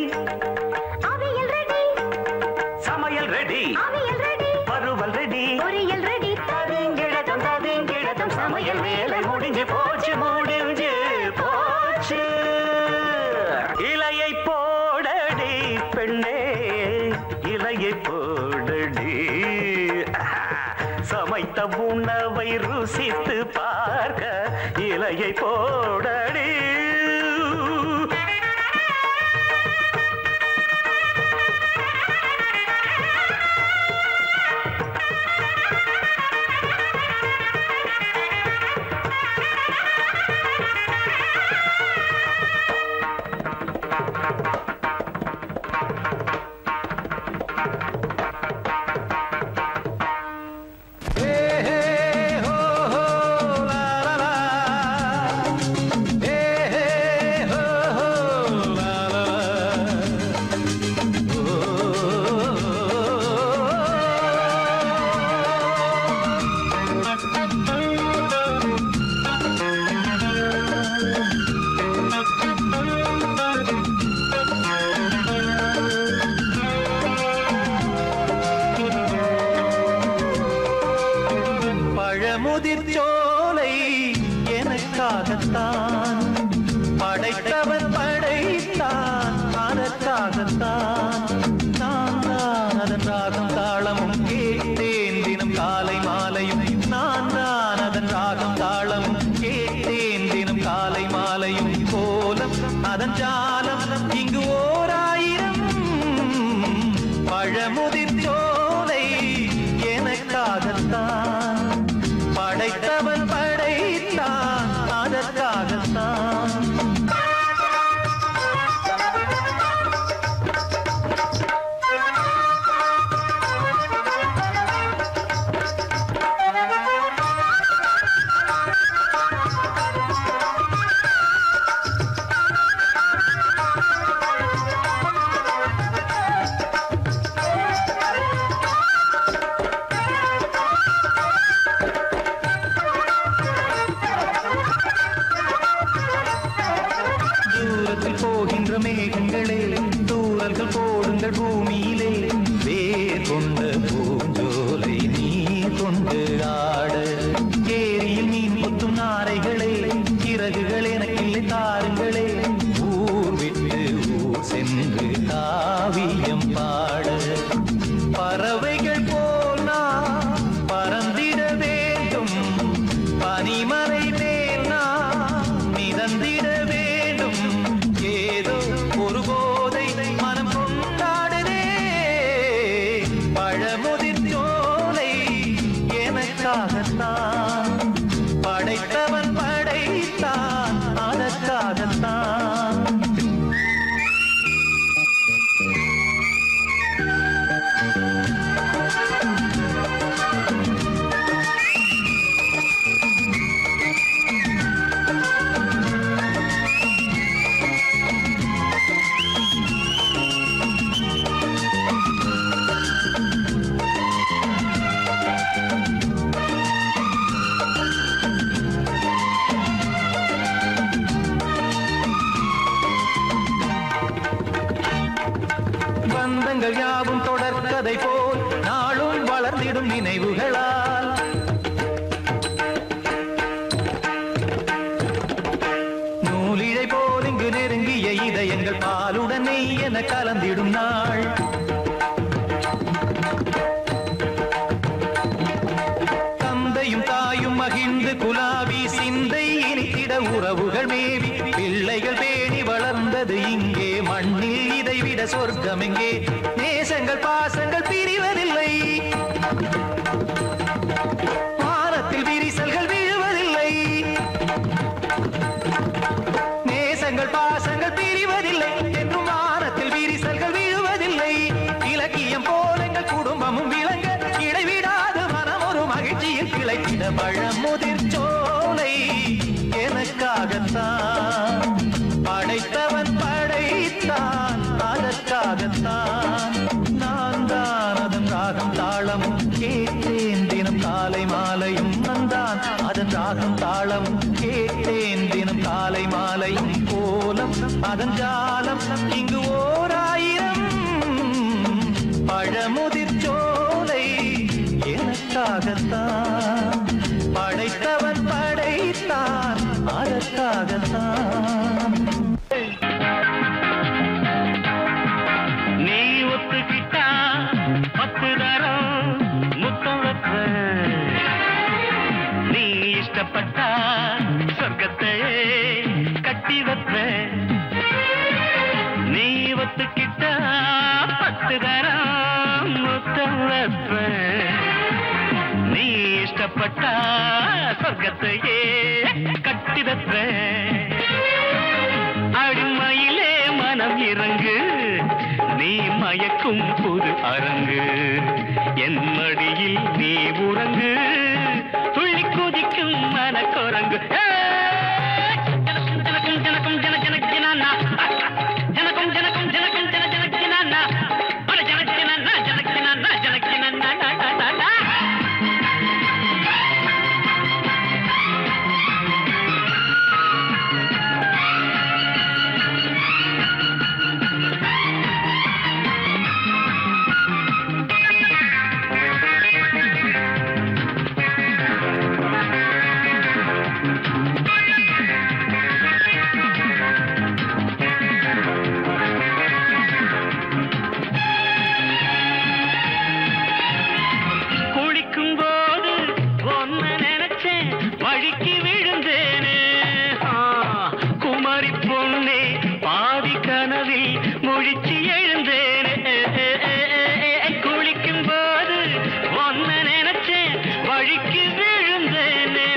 [SPEAKER 4] அவியல் ரெடி
[SPEAKER 6] சமையல் ரெடி
[SPEAKER 4] அவியல் ரெடி
[SPEAKER 6] வறுவல் ரெடி
[SPEAKER 4] பொரியல் ரெடி
[SPEAKER 6] ததிங்கிடத்தம் சமையல் வேலை முடிஞ்சு போச்சு முடிஞ்சு போச்சு இலையை போடடி பெண்ணே இலையை போடடி சமைத்த உணவை ருசித்து பார்க்க இலையை போடடி
[SPEAKER 8] அதற்காகத்தான் படைத்தவன் படைத்தான் அதற்காகத்தான் நான் தான் அதன் ராகம் தாளமும் கேட்டேன் தினம் காலை மாலையும் நான் தான் அதன் ராகம் தாளமும் கேட்டேன் தினம் காலை மாலையும் கோலம் அதன் ஜாலம் இங்கு ஓர் ஆயிரம் பழமுதிர் சோலை எனக்காகத்தான் படைத்தவன் படைத்தான் அதற்காகத்தான் போகின்ற மேகங்களே தூரல்கள் போடுங்கள் பூமியிலே வேர் கொண்ட பூஞ்சோலை நீ கொண்டு ஆட ஏரியில் மீன் முத்தும் நாரைகளே இறகுகள் எனக்கில்லை தாருங்களே ஊர் விட்டு ஊர் சென்று காவியம் பாட பறவைகள் போல் நான் பறந்திட வேண்டும் பனிமலை மேல் நான் மிதந்திட வேண்டும் ஏதோ ஒரு போதை மனம் கொண்டாடுதே பழமுதிர் சோலை எனக்காகத்தான் படைத்தவன் படைத்தான் அதற்காகத்தான் பந்தங்கள் யாவும் தொடர்கதை போல் நாளும் வளர்ந்திடும் நினைவுகளால் நூலிழை போல் இங்கு நெருங்கிய இதயங்கள் பாலுடன் நெய் என கலந்திடும் நாள் தந்தையும் தாயும் மகிழ்ந்து குலாவி சிந்தை இனித்திட உறவுகள் மேவி பிள்ளைகள் பேணி வளர்ந்தது இங்கே மண்ணில் இதைவிட சொர்க்கம் எங்கே நேசங்கள் பாசங்கள் பிரிவதில்லை வானத்தில் விரிசல்கள் விழுவதில்லை நேசங்கள் பாசங்கள் பிரிவதில்லை என்றும் வானத்தில் விரிசல்கள் விழுவதில்லை இலக்கியம் போல எங்கள் குடும்பமும் விளங்க இடைவிடாது மனம் ஒரு மகிழ்ச்சியில் கிளைத்திட பழமுதிர் சோலை எனக்காகத்தான் படைத்தவன் படைத்தான் அதற்காகத்தான் நான் தான் அதன் ராகம் தாளமும் கேட்டேன் தினம் காலை மாலையும் நந்தான் அதன் ராகம் தாளமும் கேட்டேன் தினம் காலை மாலையும் கோலம் அதன் ஜாலம் இங்கு ஓர் ஆயிரம் பழமுதிர் சோலை எனக்காகத்தான் படைத்தவன் படைத்தான் அதற்காகத்தான்
[SPEAKER 6] நீ ஒத்துக்கிட்டா 10 தரம் முத்தம் வைப்ப நீ இஷ்டப்பட்டா சொர்க்கத்தை கட்டி வைப்ப நீ ஒத்துக்கிட்டா 10 தரம் முத்தம் வைப்ப நீ இஷ்டப்பட்டா சொர்க்கத்தையே கட்டி வைப்ப அடிமையிலே மனம் இறங்கு நீ மயக்கும் புது அரங்கு என் மடியில் நீ உறங்கு துள்ளி குதிக்கும் மனக்குரங்கு ஜனக்கும் ஜனக்கும் ஜன ஜனக் ஜனானா ஜனக்கும் ஜனக்கும் ஜனக்கும் ஜன ஜனக் ஜனானா அட ஜனக் ஜனானா ஜனக் ஜனானா ஜனக் ஜனானா முழிச்சு எழுந்தேனே குளிக்கும் போது ஒன்ன நினைச்சேன் வழிக்கு விழுந்தேனே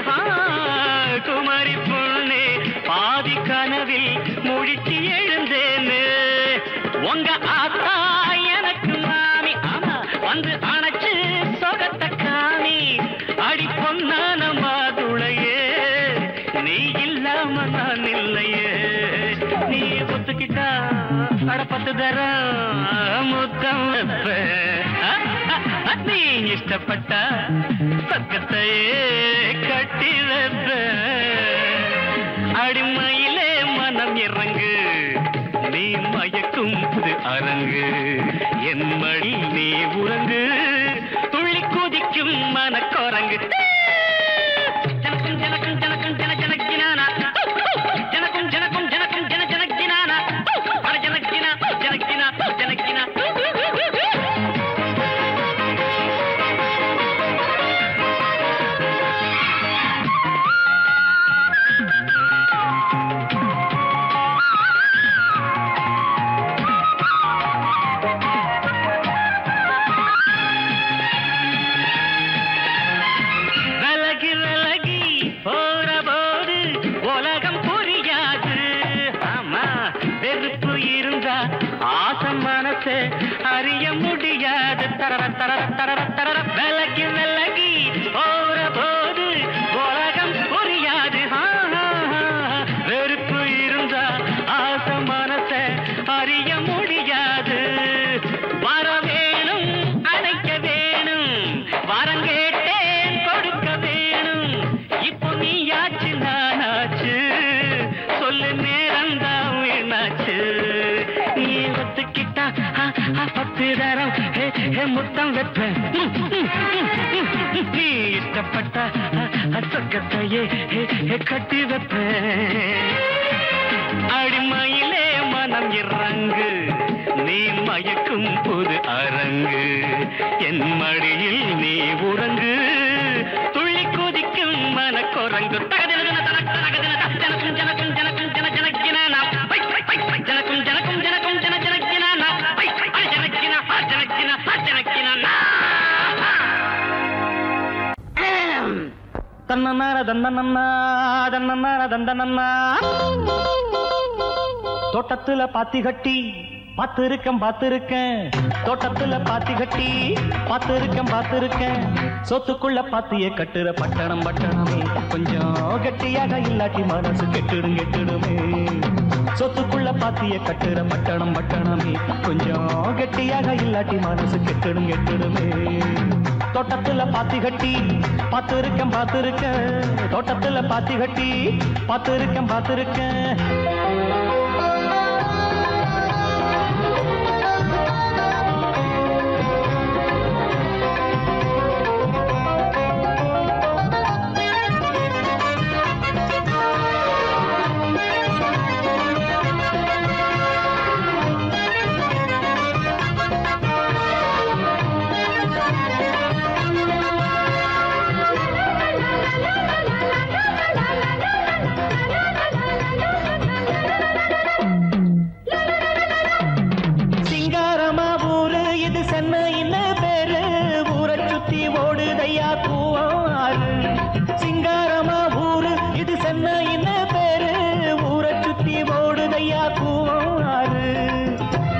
[SPEAKER 6] குமரி பொண்ணே பாதி கனவில் முழிச்சு எழுந்தேனே உங்க ஆத்தா எனக்கு மாமி ஆமா வந்து அணைச்சு சொகத்த காமி அடி பொன்னான மாதுளையே நீ இல்லாம நான் இல்லையே நீ ஒத்துக்கிட்டா அடப்பத்து தர முத்தம் வைப்ப நீ இஷ்டப்பட்ட பக்கத்தையே கட்டி வைப்ப அடிமையிலே மனம் இறங்கு நீ மயக்கும் அரங்கு என் மடி நீ உறங்கு துள்ளி குதிக்கும் மனக்குரங்கு ஜனக்கும் ஜனக்கும் ஜனக்கும் ஜன ஜனக்கினானா ஜனக்கும் ஜனக்கும் ஜனக்கும் ஜன ஜனக்கினானா அட ஜனக்கினா ஜனக்கினா ஜனக்கினா அறிய முடியாது தரர தரர தரர தரர விலகி விலகி போற போது உலகம் புரியாது வெறுப்பு இருந்தா ஆசை மனசை அறிய முடியாது வர வேணும் அடைக்க வேணும் வரம் கேட்டேன் கொடுக்க வேணும் இப்போ நீயாச்சு நானாச்சு சொல்லு நேரம்தான் வீணாச்சு நீ ஒத்துக்கிட்டா பத்து தரம் முத்தம் வைப்பேன் நீ இஷ்டப்பட்ட சொர்க்கத்தையே கட்டி வைப்பேன் அடிமையிலே மனம் இறங்கு நீ மயக்கும் புது அரங்கு என் மடியில் நீ உறங்கு துள்ளி குதிக்கும் மனக்குரங்கு தகதின தனக்கு ஜனக்கும் ஜனக்கும் ஜனக்கும் ஜன ஜனக்கினா ஜனக்கும் ஜனக்கும் ஜனக்கும் ஜன ஜனக்கினா ஜனக்கினா ஜனக்கினா ஜனக்கினா தன்னன்னார தந்தனன்னா தன்னன்னார தந்தனன்னா தோட்டத்துல பாத்தி கட்டி பாத்திருக்கேன் தோட்டத்துல பாத்தி கட்டி பாத்திருக்கேன் சொத்துக்குள்ள பாத்திய கட்டுற பட்டணம் பட்டணமே கொஞ்சம் கெட்டியாக இல்லாட்டி மனசு கெட்டுடுமே சொத்துக்குள்ள பாத்திய கட்டுற பட்டணம் பட்டணமே கொஞ்சம் கெட்டியாக இல்லாட்டி மனசு கெட்டுடுமே தோட்டத்துல பாத்தி கட்டி பாத்திருக்கேன் தோட்டத்துல பாத்தி கட்டி பாத்திருக்கேன்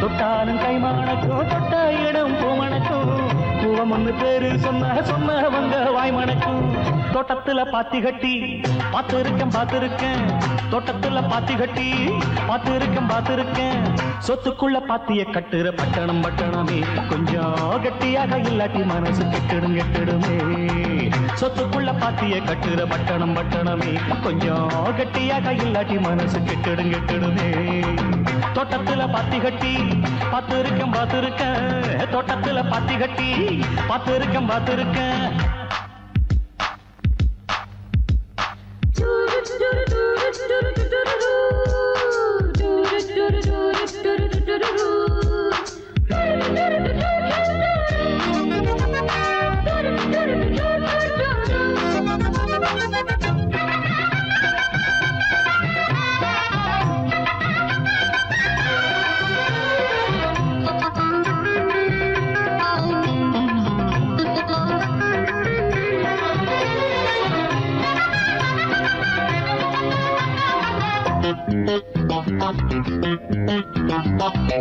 [SPEAKER 6] தொட்டாலும் கைமானக்கும் தொட்ட இடம் பூமணக்கும் பூவம் ஒன்று பேரு சொன்னவங்க வாய்மணக்கும் தோட்டத்துல பாத்தி கட்டி பாத்திருக்கேன் தோட்டத்துல பாத்தி கட்டி பாத்திருக்கேன் சொத்துக்குள்ள பாத்திய கட்டுற பட்டணம் பட்டணமே கொஞ்சம் கட்டியாக இல்லாட்டி மனசு கெட்டுடுமே சொத்துக்குள்ள பாத்திய கட்டுற பட்டணம் பட்டணமே கொஞ்சம் கட்டியாக இல்லாட்டி மனசு கெட்டுடுமே தோட்டத்துல பாத்தி கட்டி பாத்திருக்கேன் தோட்டத்துல பாத்தி கட்டி பாத்திருக்கேன்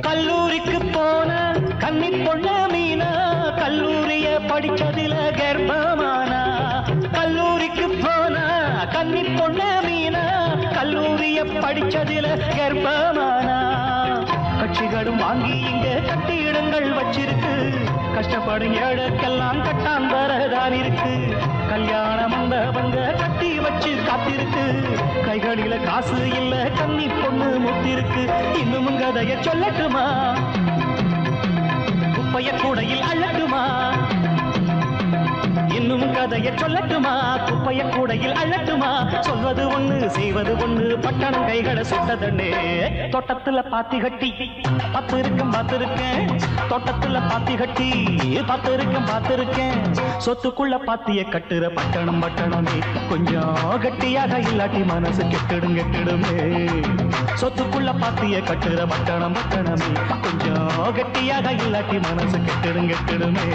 [SPEAKER 7] கல்லூரிக்கு போன கன்னி பொண்ண மீனா கல்லூரிய படிச்சதில கர்ப்பமானா கல்லூரிக்கு போன கன்னி பொண்ண மீனா கல்லூரிய படிச்சதில கர்ப்பமானா கட்சிகளும் வாங்கி இங்க கட்டிடங்கள் வச்சிருக்கு கஷ்டப்படும் ஏழைக்கெல்லாம் கட்டான் வரதான் இருக்கு கல்யாண மண்டபங்க கட்டி வச்சு காத்திருக்கு கைகளில காசு இல்ல கன்னி பொண்ணு முத்திருக்கு இன்னும் கதைய சொல்லட்டுமா குப்பைய கூடையில் அள்ளட்டுமா இன்னும் கதைய சொல்லட்டுமா குப்பைய கூடையில் அள்ளட்டுமா சொல்வது ஒண்ணு செய்வது ஒண்ணு பட்டணம் கைகளை சுட்டதண்ணே தோட்டத்துல பாத்தி கட்டி பார்த்திருக்கேன் தோட்டத்துல பாத்தி கட்டி பார்த்திருக்கேன் சொத்துக்குள்ள பாத்திய கட்டுற பட்டணமே கொஞ்சம் கட்டியாக இல்லாட்டி மனசு கெட்டிடுமே சொத்துக்குள்ள பாத்திய கட்டுற பட்டணமே கொஞ்சம் கட்டியாக இல்லாட்டி மனசு கெட்டிடுமே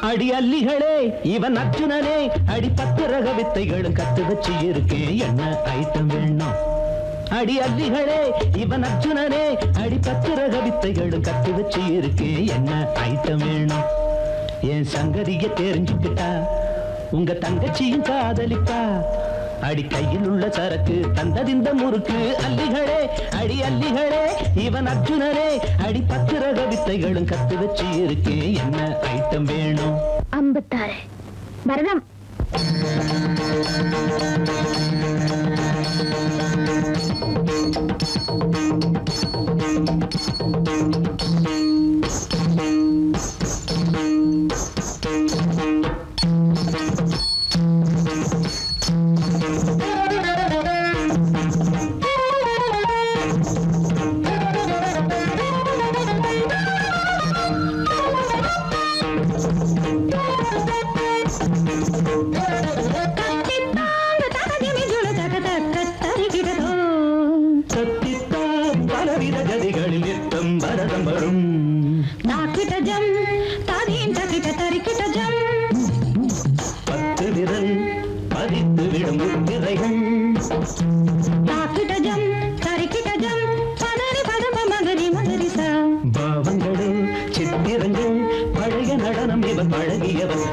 [SPEAKER 7] அடி அல்லிகளே இவன் அர்ஜுனனே அடி 10 ரக வித்தைகளும் கத்து வச்சு இருக்கேன் என்ன ஐட்டம் வேணும் அடி அல்லிகளே இவன் அர்ஜுனனே அடி 10 ரக வித்தைகளும் கத்து வச்சு இருக்கேன் என்ன ஐட்டம் வேணும் என் சங்கதிய தெரிஞ்சுக்கிட்டா உங்க தங்கச்சியும் காதலிப்பா அடி கையில் உள்ள சரக்கு தந்ததிந்த முறுக்கு அல்லிகளே அடி அல்லிகளே இவன் அர்ஜுனனே அடி 10 ரக வித்தைகளும் கத்து வச்சு இருக்கேன் என்ன ஐட்டம் வேணும்
[SPEAKER 3] 56 பரதம்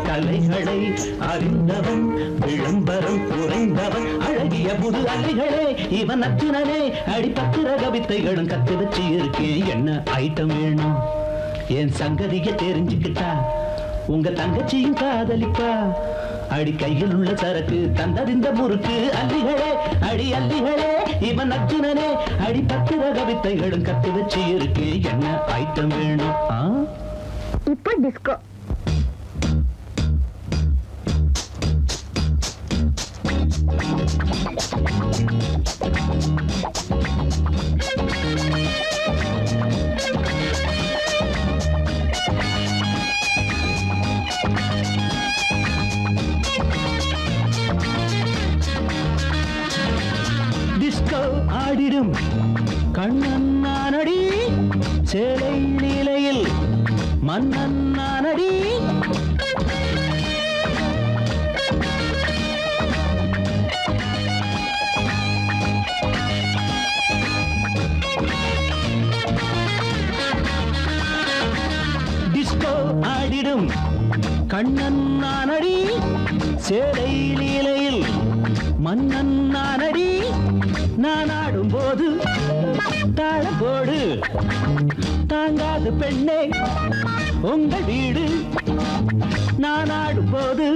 [SPEAKER 3] கலைகளை அறிந்தவன் விளம்பரம் குறைந்தவன் அழகிய புது அல்லிகளே இவன் அர்ஜுனனே அடி 10 ரக வித்தைகளும் கத்து வச்சு இருக்கேன் என்ன ஐட்டம் வேணும் என் சங்கதிய தெரிஞ்சுக்கிட்டா உங்க தங்கச்சியும் காதலிப்பா அடி கையில் உள்ள சரக்கு தந்தறிந்த முறுக்கு அல்லிகளே அடி அல்லிகளே இவன் அர்ஜுனனே அடி 10 ரக வித்தைகளும் கத்து வச்சு இருக்கேன் என்ன ஐட்டம் வேணும் இப்போ டிஸ்கோ
[SPEAKER 7] டிஸ்கோ ஆடிடும் கண்ணன் நானடி சேலை நிலையில் மன்னன் நானடி டிஸ்கோ ஆடிடும் கண்ணன் நானடி சேலை லீலையில் மன்னன் நானடி நான் ஆடும் போது தாளம் போடு தாங்காது பெண்ணே உங்கள் வீடு
[SPEAKER 3] நான் ஆடும்போது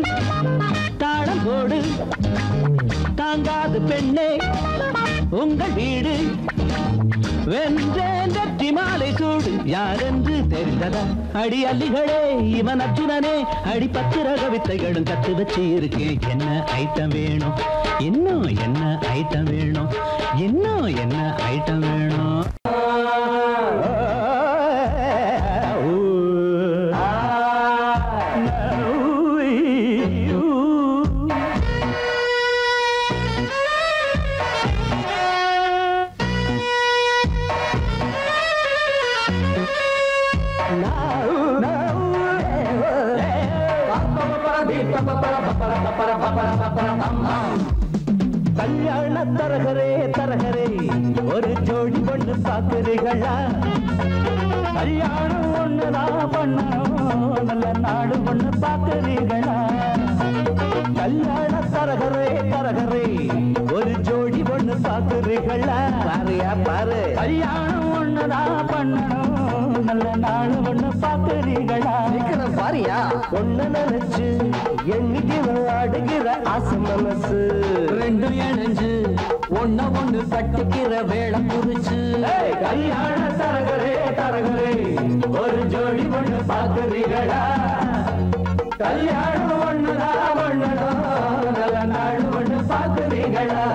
[SPEAKER 3] தாளம் போடு தாங்காது பெண்ணே உங்கள் வீடு வென்றேன் வெற்றி மாலை சூடு யாரென்று தெரிந்ததா அடி அல்லிகளே இவன் அர்ஜுனனே அடி 10 ரக வித்தைகளும் கத்து வச்சு இருக்கேன் என்ன ஐட்டம் வேணும் இன்னும் என்ன ஐட்டம் வேணும் இன்னும் என்ன ஐட்டம் வேணும் கல்யாண தரகரே தரகரே ஒரு ஜோடி பொண்ணு பாக்குறீங்களா கல்யாணம் ஒண்ணுதான் பண்ணணும் நல்ல நாடு பொண்ணு பாக்குறீங்களா கல்யாண தரகரே தரகரே ஒரு ஜோடி பொண்ணு பாக்குறீங்களா பாருயா பாரு கல்யாணம் ஒண்ணுதான் பண்ணணும் நல்ல நாடு பொண்ணு பாக்குறீங்களா பாரியா ஒண்ணு நினைச்சு எண்ணிக்கு ஆடுகிற ஆசை மனசு ரெண்டும் இணைஞ்சு ஒண்ணு கட்டிக்கிற வேலை புரிச்சு கல்யாண தரகரே தரகரே ஒரு ஜோடி பொண்ணு பாக்குறீங்களா கல்யாணம் ஒண்ணுதான் நல்ல நாடு ஒண்ணு பாக்குறீங்களா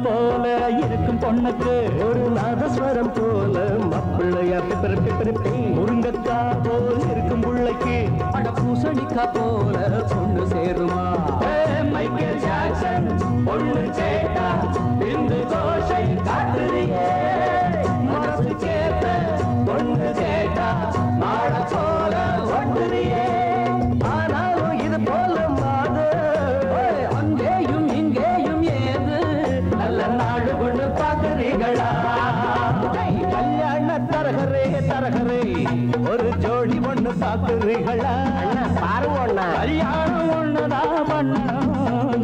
[SPEAKER 3] போல இருக்கும் பொண்ணுக்கு ஒரு நாதஸ்வரம் போல மாப்பிள்ளையா முருங்கக்கா போல் இருக்கும் பிள்ளைக்கு அட பூசணிக்கா போல பொண்ணு சேருமா மைக்கேல் ஜாக்சன் பொண்ணு கேட்டா இந்த கோஷை காட்டுறியே மனசு கேட்ட பொண்ணு கேட்டா மாட போல ஒட்டுறியே ஆனாலும் இது போல மாது அங்கேயும் இங்கேயும் ஏது நல்ல நாடு கொண்டு பாக்குறீங்களா கல்யாண தரகரே தரகரே ஒரு ஜோடி ஒண்ணு பாக்குறீங்களா பாருங்க கல்யாணம் ஒண்ணுதான் பண்ணணும்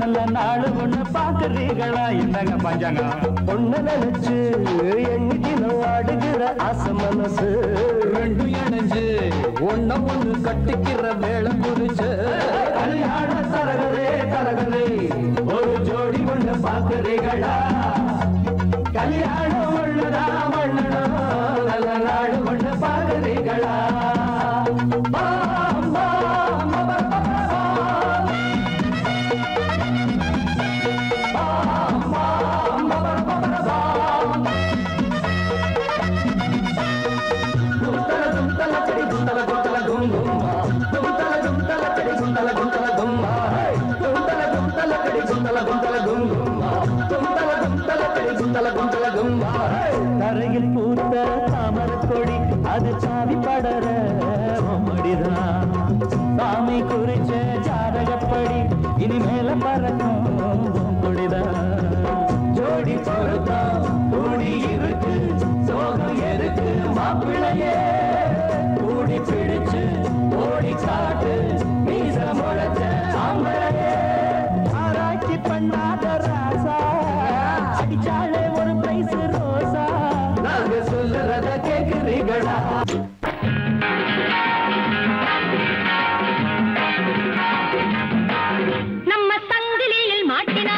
[SPEAKER 3] நல்ல நாடு ஒண்ணு பாக்குறீங்களா என்னங்க பஞ்சாங்க பொண்ணு நினைச்சு எண்ணிக்கின ஆடுகிற ஆசை மனசு ரெண்டும் இணைஞ்சு ஒண்ணு கட்டிக்கிற வேலை புரிச்சு கல்யாண தரகரே தரகரே ஒரு ஜோடி ஒண்ணு பாக்குறீங்களா கல்யாணம் ஒண்ணுதான் பண்ணணும் நல்ல நாடு ஒண்ணு பாக்குறீங்களா தரையில் பூத்த தாமரக் கொடி அது சாவி படர மடிதான் சாமி குறிச்ச ஜாதகப்படி இனிமேல பறக்கும் கொடிதான் ஜோடி பொருத்தம் கூடி இருக்கு சோகம் இருக்கு மாப்பிள்ளையே கூடி பிடிச்சு ஓடி காட்டு மீச முளைச்ச ஆம்பளையே ஆராய்ச்சி பண்ணாத ராசா அடிச்சாலே ஒரு பிரைஸ் ரோசா நாங்க சொல்லுறத கேக்குறீங்களா
[SPEAKER 4] நம்ம சங்கிலியில் மாட்டின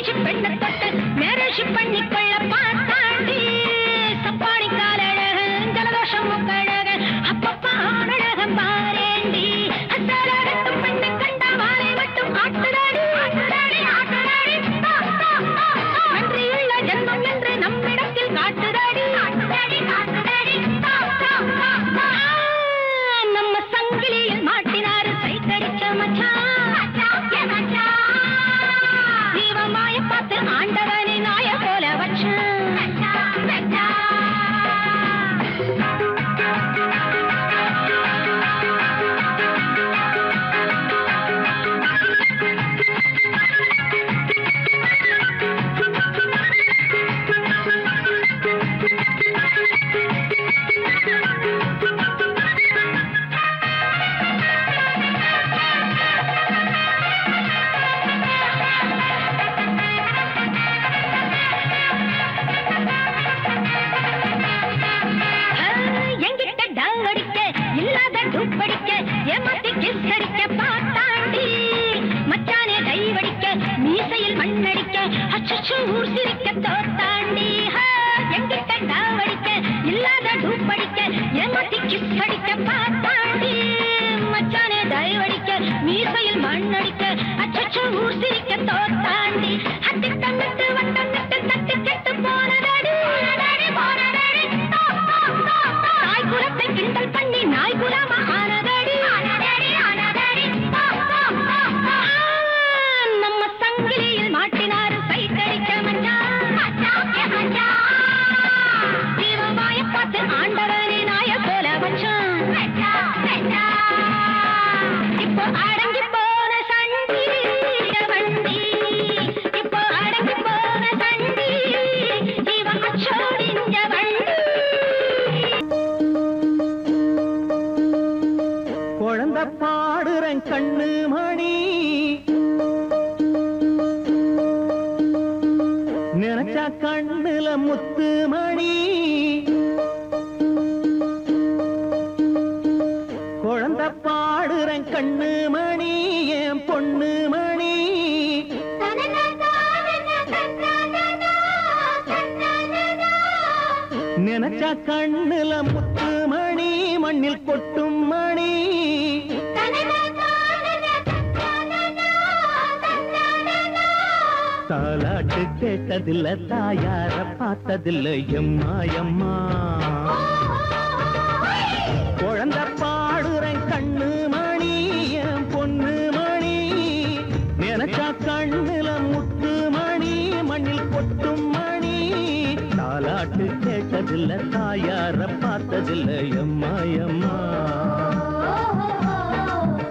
[SPEAKER 4] பிடிச்சு பெண்ணை தொட்டு மேரேஜ் பண்ணி கொள்ள பார்த்தாண்டி சப்பாடி காலழக ஜலதோஷம் முக்கழக அப்பப்பா ஆனழக பாரேண்டி அசாரகட்டும் பெண்ணை கண்டா வாரை மட்டும் ஆட்டுதாடி ஆட்டுதாடி ஆட்டுதாடி நன்றியுள்ள ஜென்மம் என்று நம்மிடத்தில் காட்டுதாடி காட்டுதாடி காட்டுதாடி நம்ம சங்கிலியில் மாட்டினாரு சைக்கடிச்ச மச்சான் இவன் மாய பார்த்து ஆண்டவனை நாய போல வச்சான் ஏமாத்தி கிஸ் அடிக்க பார்த்தாண்டி மச்சானே கைவடிக்க மீசையில் மண்ணடிக்க அச்சச்சோ ஊர் சிரிக்க தோத்தாண்டி எங்கிட்ட டாவடிக்க இல்லாத டூப்படிக்க ஏமாத்தி கிஸ் அடிக்க பார்த்தாண்டி மச்சானே கைவடிக்க மீசையில் மண்ணடிக்க அச்சச்சோ ஊர் சிரிக்க தோத்தாண்டி அத்தி தன்னிட்டு வட்டமிட்டு தட்டி கெட்டு போனதடி போனதடி தாய் குலத்தை கிண்டல் பண்ணி நாய் குலமா ஆனதடி நம்ம சங்கிலியில் மாட்டினாரு சைக்கடிக்க மச்சான் ஜீவமாய பார்த்து ஆண்டவனே நாய போல வச்சான் இப்போ அடங்கி போன சண்டி வண்டி இப்போ அடங்கி போன சண்டி ஜீவம் அச்சோடிஞ்ச வண்டி
[SPEAKER 3] குழந்தை பாடுறன் கண்ணு மணி நினைச்சா கண்ணுல முத்து மணி குழந்தை பாடுறன் கண்ணு மணி என் பொண்ணு மணி நினைச்சா கண்ணுல முத்து மணி மண்ணில் கொட்டும் மணி தாலாட்டு கேட்டதில்ல தாயார பார்த்ததில்ல எம்மா எம்மா குழந்தை பாடுறேன் கண்ணு மணி என் பொண்ணு மணி நினைச்சா கண்ணுல முத்து மணி மண்ணில் கொட்டும் மணி தாலாட்டு கேட்டதில்ல தாயார பார்த்ததில்ல எம்மா எம்மா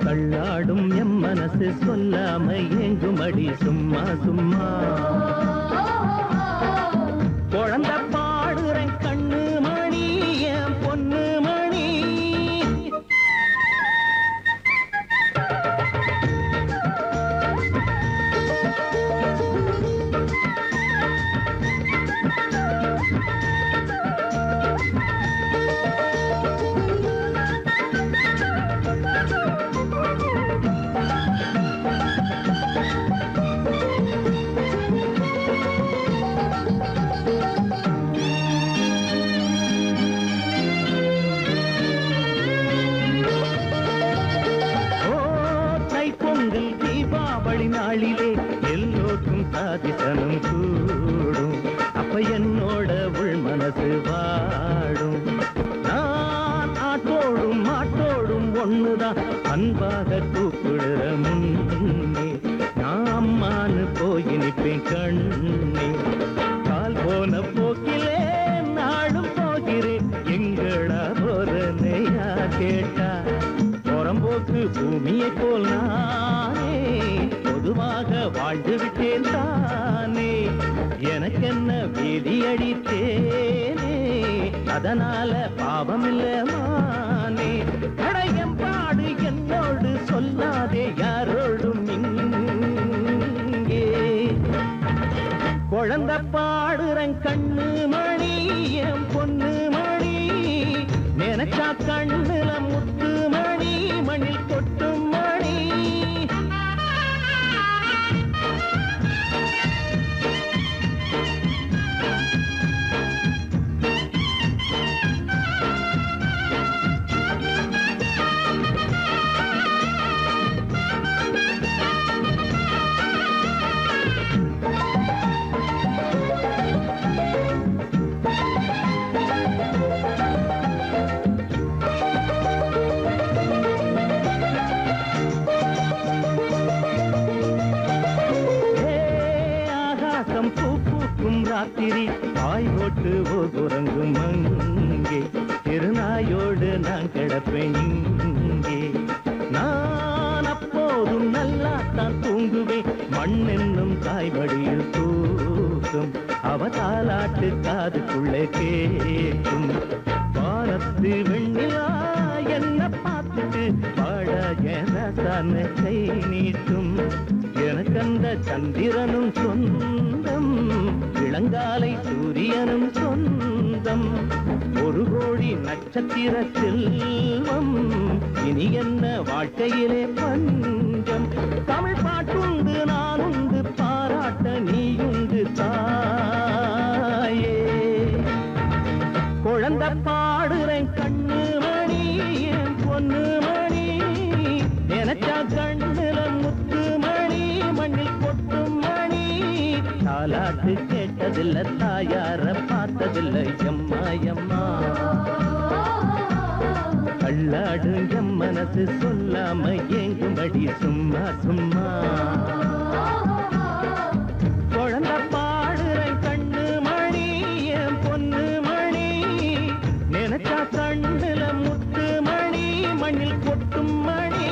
[SPEAKER 3] கள்ளாடும் எம் மனசு சொல்லாம ஏங்குமடி சும்மா சும்மா குழந்தை பாடுறேன் கண்ணு மணி என் பொண்ணு மணி நாளிலே எல்லோருக்கும் சாதிசனம் கூடும் அப்ப என்னோட உள் மனசு வாடும் நான் ஆட்டோடும் மாட்டோடும் ஒண்ணுதான் அன்பாக கூப்பிடுற முன்னே நான் அம்மானு போய் நிற்பேன் கண்ணே கால் போன போக்கிலே நாடும் போகிறேன் எங்கடா போறனையா கேட்டா புறம்போக்கு பூமியை போல் நானே பொதுவாக வாழ்ந்து விட்டேன் தானே எனக்கென்ன வேதி அடித்தேனே அதனால பாவம் இல்ல மானே அடையம் பாடு என்னோடு சொல்லாதே யாரோடும் இங்கே குழந்தை பாடுறன் கண்ணு மணி என் பொண்ணு மணி நினைச்சா கண்ணுல முத்து மணி மண்ணில் கொட்டும் மணி ராகம் பூ பூக்கும் ராத்திரி பாய் போட்டு உறங்கும் அங்கே திருநாயோடு நான் கிடப்பேன் இங்கே நான் அப்போதும் நல்லா தான் தூங்குவேன் மண் என்னும் தாய்மடியில் தூக்கும் அவ தாலாட்டு காதுக்குள்ளே கேட்கும் வானத்து வெண்ணிலா என்ன பார்த்துட்டு பாட என கை நீட்டும் எனக்கு அந்த சந்திரனும் சொந்தம் இளங்காலை சூரியனும் சொந்தம் ஒரு கோடி நட்சத்திர செல்வம் இனி என்ன வாழ்க்கையிலே பஞ்சம் தமிழ் பாட்டுண்டு நானுண்டு பாராட்ட நீயுண்டு தாயே குழந்தை பாடுறேன் கண்ணு மணி என் பொண்ணு மணி நினைச்சா கண்ணுல முத்து மணி மண்ணில் கொட்டும் மணி தாலாட்டு கேட்டதில்லை தாயார பார்த்ததில்லை எம்மா எம்மா கள்ளாடும் எம் மனசு சொல்லாம ஏங்கும்படி சும்மா சும்மா குழந்தை பாடுறேன் கண்ணு மணி என் பொண்ணு மணி நினைச்சா கண்ணுல முத்து மணி மண்ணில் கொட்டும் மணி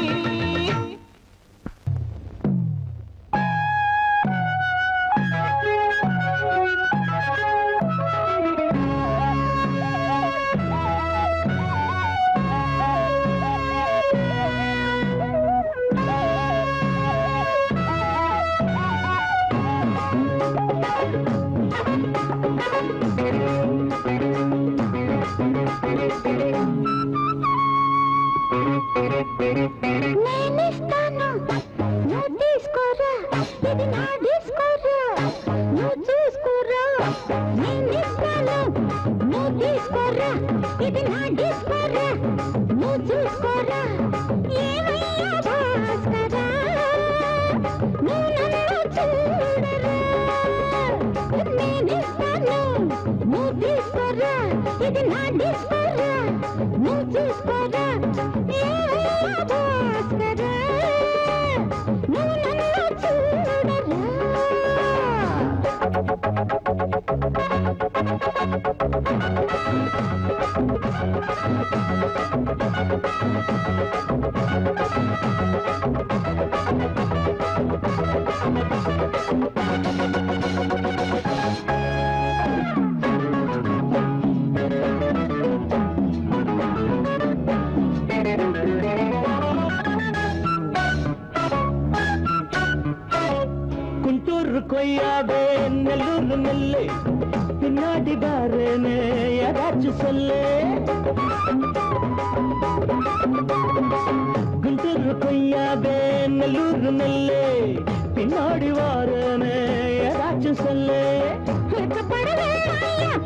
[SPEAKER 3] கொய்யாவே நெல்லூர் நெல்லை பின்னாடி பாருன்னு ஏதாச்சும் சொல்லு குண்டூர் கொய்யாவே நெல்லூர் நெல்லை பின்னாடி வாருன்னு ஏதாச்சும் சொல்லு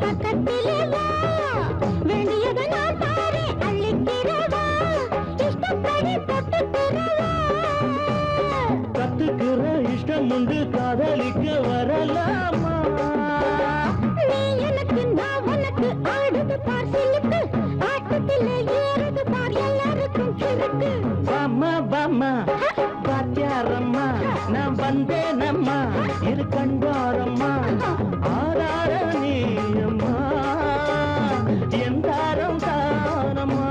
[SPEAKER 3] பக்கத்திலே வேண்டியதை நான் பாரு அள்ளிக்கிறவா இஷ்டப்படி கத்துக்கிற இஷ்டம் உண்டு காதலிக்க வரலாமா நீ எனக்கு நான் உனக்கு ஆடுது பார் சிலுக்கு ஆட்டத்திலே ஏறுது பார் எல்லாருக்கும் கிழக்கு வாமா வாமா பாத்தியாரம்மா நான் வந்தேனம்மா இரு கண்டாரம்மா ஆரார நீயம்மா எந்தாரம் தானம்மா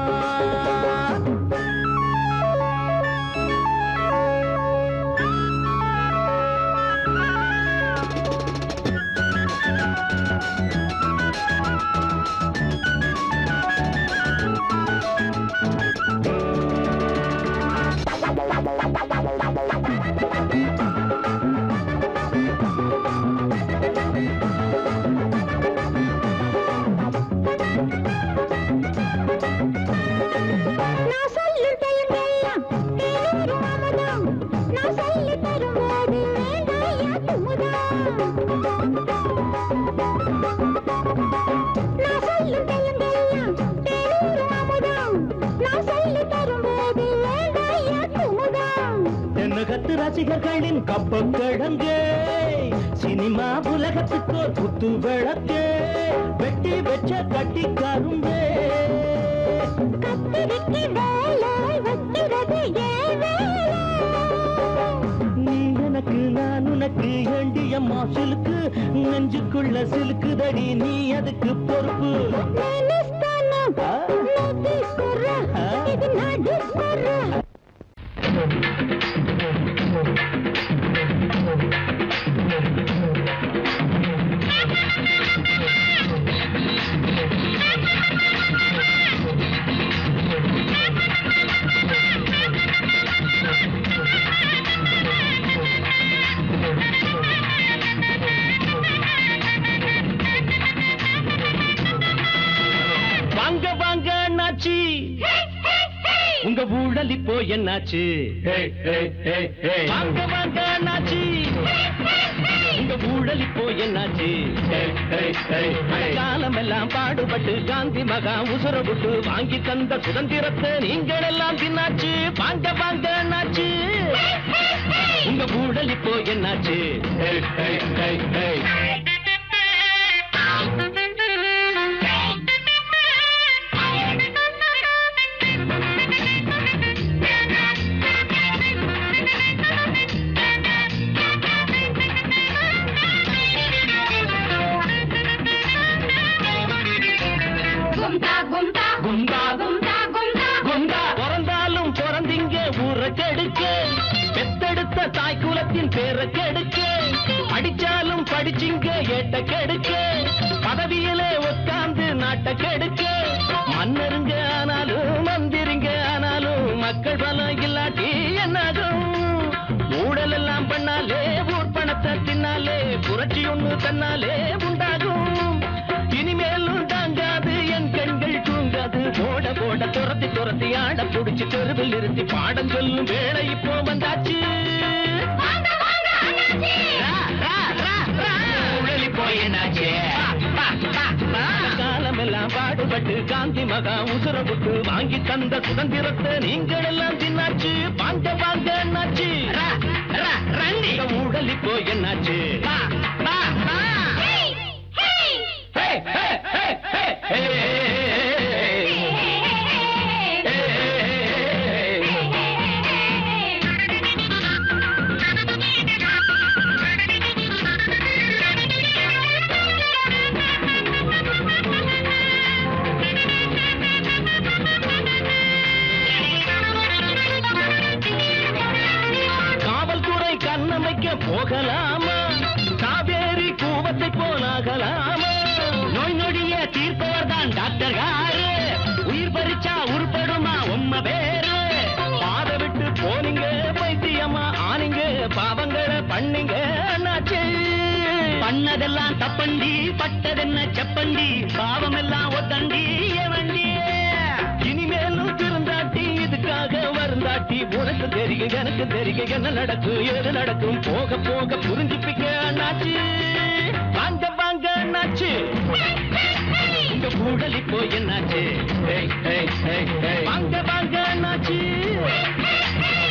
[SPEAKER 3] ரசிகர்களின் கப்பம் கிடங்கே சினிமா உலகத்துக்கு குத்து விளக்கே வெட்டி வச்ச கட்டி கரும்பே நீ எனக்கு நான் உனக்கு எனக்கு ஏண்டியம்மா சிலுக்கு நெஞ்சுக்குள்ள சிலுக்குதடி நீ அதுக்கு பொறுப்பு உங்க ஊழல் இப்போ என்னாச்சு வாங்க வாங்க என்னாச்சு உங்க ஊழல் இப்போ என்னாச்சு காலம் எல்லாம் பாடுபட்டு காந்தி மகா உசுரப்பட்டு வாங்கி தந்த சுதந்திரத்தை நீங்கள் எல்லாம் தின்னாச்சு வாங்க வாங்க என்னாச்சு உங்க ஊழல் இப்போ என்னாச்சு பிறந்தாலும் பிறந்தீங்க ஊரை கெடுக்க பெத்தெடுத்த தாய் குலத்தின் பேரை கெடுக்க படிச்சாலும் படிச்சிங்க ஏட்ட கெடுக்க பதவியிலே உட்கார்ந்து நாட்டை கெடுக்க மன்னருங்க ஆனாலும் மந்திரிங்க ஆனாலும் மக்கள் பலம் இல்லாட்டி என்னாகும் ஊழல் எல்லாம் பண்ணாலே ஊர் பணத்தை தின்னாலே புரட்சி ஒண்ணு தன்னாலே உண்டாகும் இனிமேலும் தாங்காது என் கண்கள் தூங்காது போட போட துரத்தி துரத்தி ஆட புடிச்சு தெருவில் நிறுத்தி பாடம் சொல்லும் வேலை இப்போ வந்தாச்சு காலம் எல்லாம் பாடுபட்டு காந்தி மகா உசுரப்பட்டு வாங்கி தந்த சுதந்திரத்தை நீங்கள் எல்லாம் தின்னாச்சு வாங்க வாங்க என்னாச்சு ஊழல் இப்போ என்னாச்சு காவல்துறை கண்ணமைக்க போகலாமா காவேரி கூவத்தை போலாகலாமா நோய் நொடிய தீர்ப்பவர் தான் டாக்டர் காரு உயிர் பறிச்சா உருப்படுமா உண்மை பேரு பாத விட்டு போனீங்க பைத்தியமா ஆனீங்க பாவங்களை பண்ணீங்க அண்ணாச்சு பண்ணதெல்லாம் தப்பண்டி பட்டதென்ன செப்பண்டி பாவம் எல்லாம் ஒத்தண்டி வண்டி இனிமேலும் திருந்தாட்டி இதுக்காக வருந்தாட்டி உனக்கு தெரியும் எனக்கு தெரியும் என்ன நடக்கும் ஏது நடக்கும் போக போக புரிஞ்சுப்பிக்க அண்ணாச்சு வாங்க வாங்க அண்ணாச்சு உங்க ஊழல் இப்போ என்னாச்சு வாங்க வாங்க அண்ணாச்சு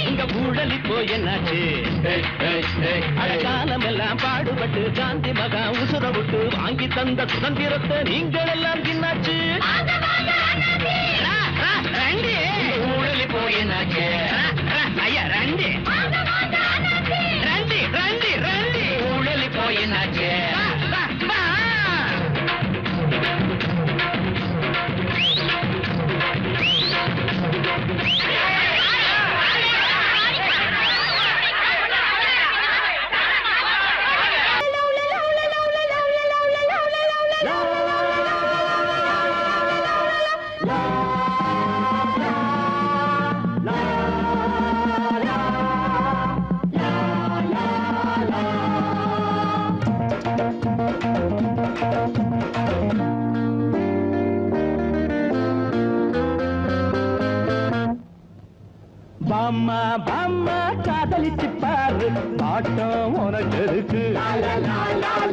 [SPEAKER 3] உங்க ஊழல் இப்போ என்னாச்சு காலம் எல்லாம் பாடுபட்டு காந்தி மகா உசுர விட்டு வாங்கி தந்த சுதந்திரத்தை நீங்கள் எல்லாம் தின்னாச்சு ஊழல் இப்போ என்னாச்சு ஐயா ரெண்டு ரெண்டு ரெண்டு ரெண்டு ஊழல் இப்போ என்னாச்சு பாம்மா பாம்மா காதலிச்சு பாரு பாட்டம் உனக்கு இருக்கு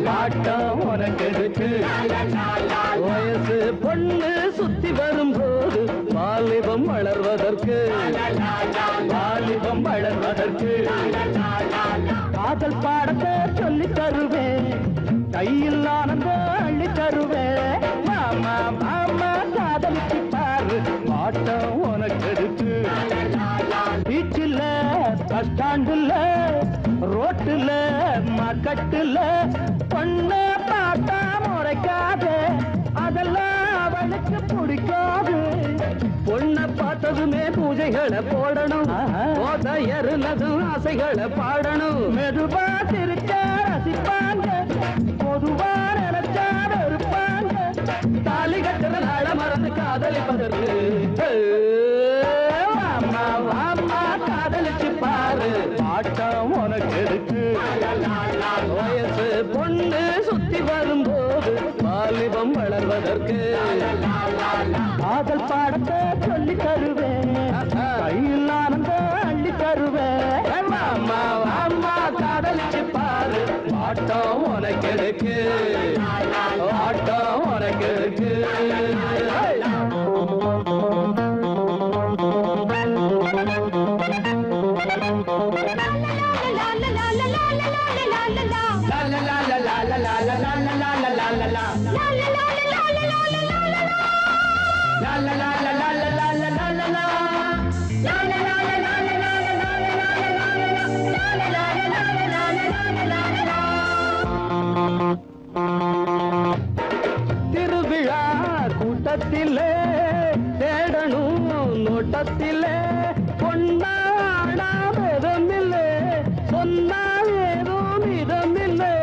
[SPEAKER 3] பாட்டம் உனக்கு இருக்கு வயசு பொண்ணு சுத்தி வரும்போது வாலிபம் வளர்வதற்கு வாலிபம் வளர்வதற்கு காதல் பாடத்தை சொல்லி தருவேன் கையில் ஆனந்தம் அள்ளி தருவேன் மாமா மாமா காதலிச்சு பாரு பாட்டம் உனக்கு இருக்கு பீச்சில் பஸ் ஸ்டாண்டுல ரோட்டுல
[SPEAKER 8] கட்டுல பொண்ணு பார்த்தா முறைக்காது, அதெல்லாம் அவளுக்கு பிடிக்காது. பொண்ணை பார்த்ததுமே பூஜைகளை போடணும், போதையருளதும் ஆசைகளை பாடணும். மெதுவா சிரிச்சா ரசிப்பாங்க, பொதுவா நினைச்சா இருப்பாங்க. தாலி கட்டுற நாள மறந்து காதலிப்பதற்கு வாமா வாமா காதலிச்சு பாரு, ஆட்டம் உனக்கு இருக்கு. வயசு பொண்ணு சுத்தி வரும்போது வாலிபம் வளர்வதற்கு காதல் பாடத்தை சொல்லி தருவேன், கையில் ஆனந்த அள்ளி தருவேன். வாமா வாமா காதலிச்சு பாரு, ஆட்டம் உனக்கு இருக்கு, ஆட்டம் உனக்கு இருக்கு. திருவிழா கூட்டத்திலே தேடணும் நோட்டத்திலே, பொன்னாடாதமில்லை சொன்னா ஏதோ மிதமில்லை.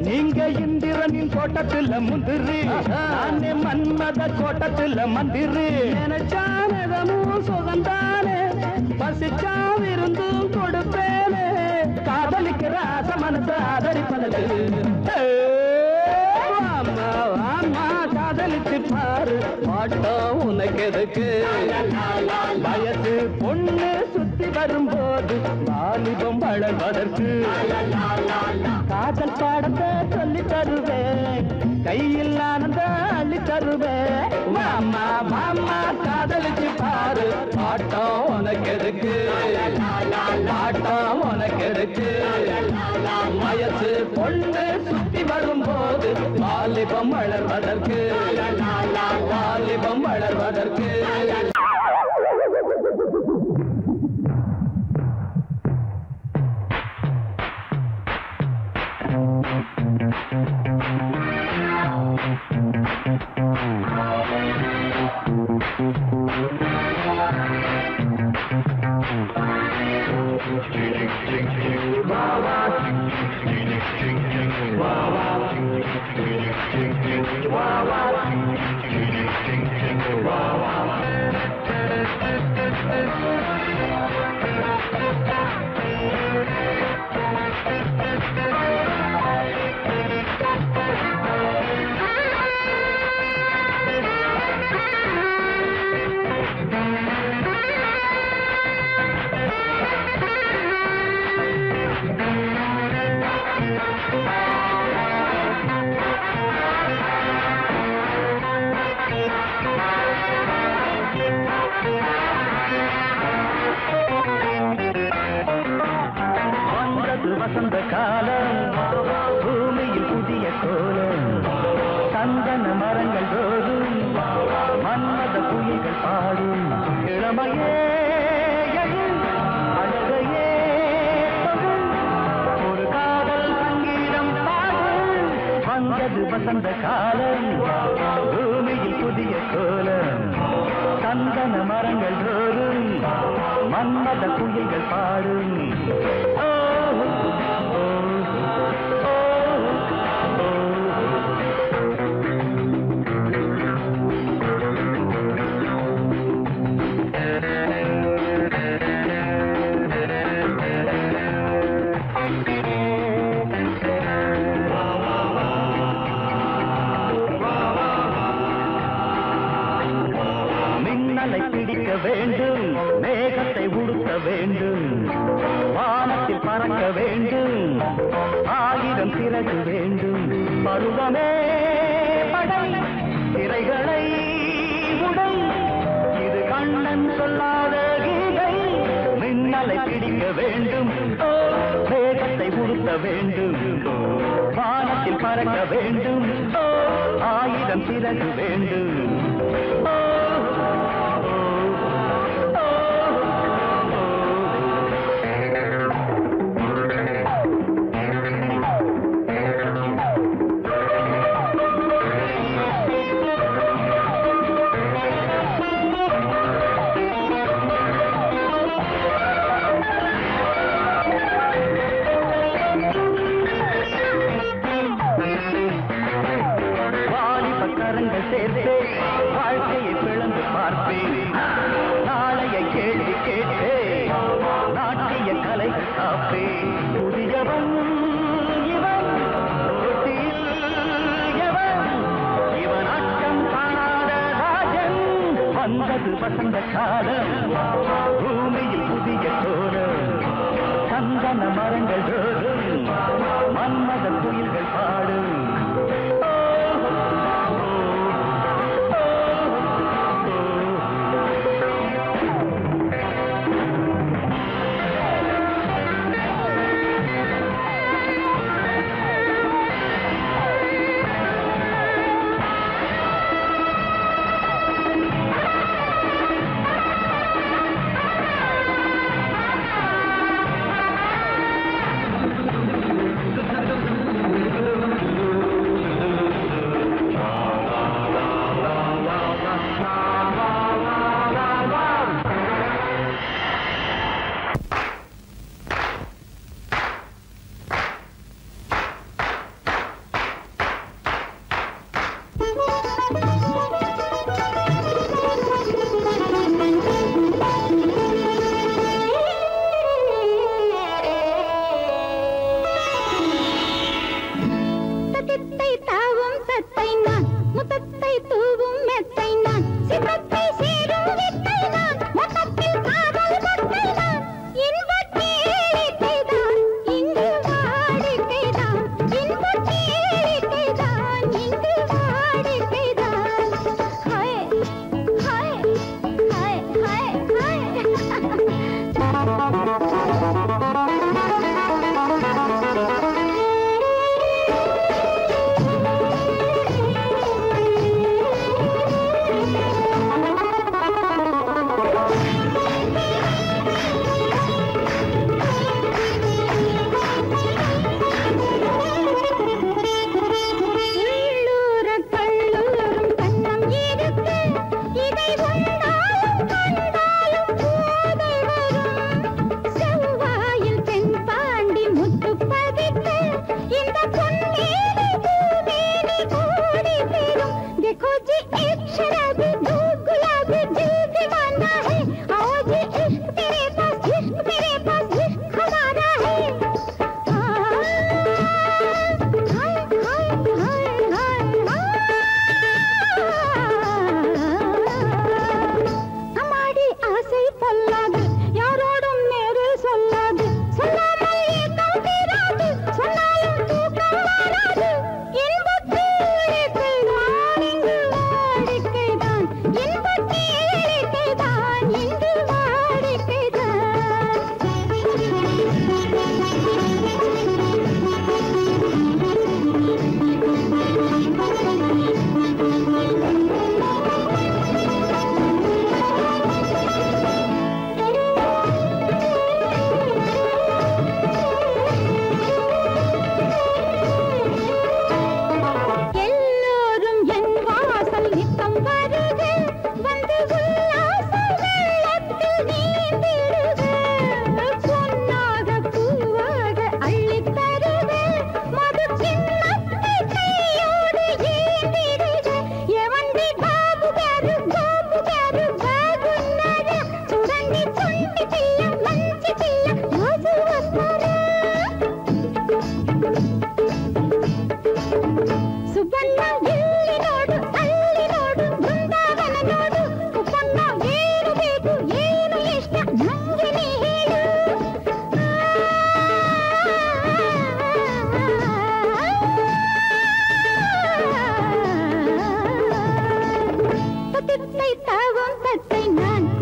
[SPEAKER 8] நீங்க இந்திரனின் கோட்டத்தில் முந்திரி, நானே மன்மத கோட்டத்தில் மந்திரி. நினைச்சானதமும் சுகந்தானே, பசிச்சா விருந்தும் கொடுப்பேனே. காதலிக்கிற ஆசை மனசை ஆதரிப்பதற்கு வாமா வாமா காதலிச்சு பாரு, ஆட்டம் உனக்கு எதுக்கு. வயசு பொண்ணு சுத்தி வரும்போது வாலிபம் வளர்வதற்கு காதல் பாடத்தை சொல்லி தருவேன், கையில் ஆனந்த அள்ளி தருவேன். மாமா மாமா காதலிச்சு பாரு, ஆட்டம் உனக்கு எதுக்கு, ஆட்டம் உனக்கு எதுக்கு. வயசு பொண்ணு சுத்தி வரும்போது வாலிபம் வளர்வதற்கு, வாலிபம் வளர்வதற்கு. வசந்த காலம், பூமியில் புதிய கோலம், சந்தன மரங்கள் தோறும் மன்மத குயில்கள் பாடும். இளமையே அழகையே ஒரு காதல் சங்கீதம் பாடும். வந்தது வசந்த காலம், பூமியில் புதிய கோலம், சந்தன மரங்கள் தோறும் மன்மத குயில்கள் பாடும். மின்னலை பிடிக்க வேண்டும், மேகத்தை உடுத்த வேண்டும், வானத்தில் பறக்க வேண்டும், ஆயிரம் சிறகு வேண்டும். பருவமே படை திரைகளை உடை, இது கண்ணன் சொல்லாத கீதை. மின்னலை பிடிக்க வேண்டும், மேகத்தை உடுத்த வேண்டும், வானத்தில் பறக்க வேண்டும், ஆயிரம் சிறகு வேண்டும்.
[SPEAKER 7] கணங்கள் சேர்த்தே வாழ்க்கையை பிளந்து பார்ப்பேன். நாளைய கேள்வி கேட்டே நாட்டிய கலைகள் காப்பேன். புதியவன் இவன் போட்டியில் எவன் இவன் அச்சம் காணாத ராஜன். வந்தது வசந்த காலம் பூமியில் புதிய கோலம். சந்தன மரங்கள் தோறும் மன்மத குயில்கள் பாடும்.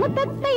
[SPEAKER 4] முத்தத்தை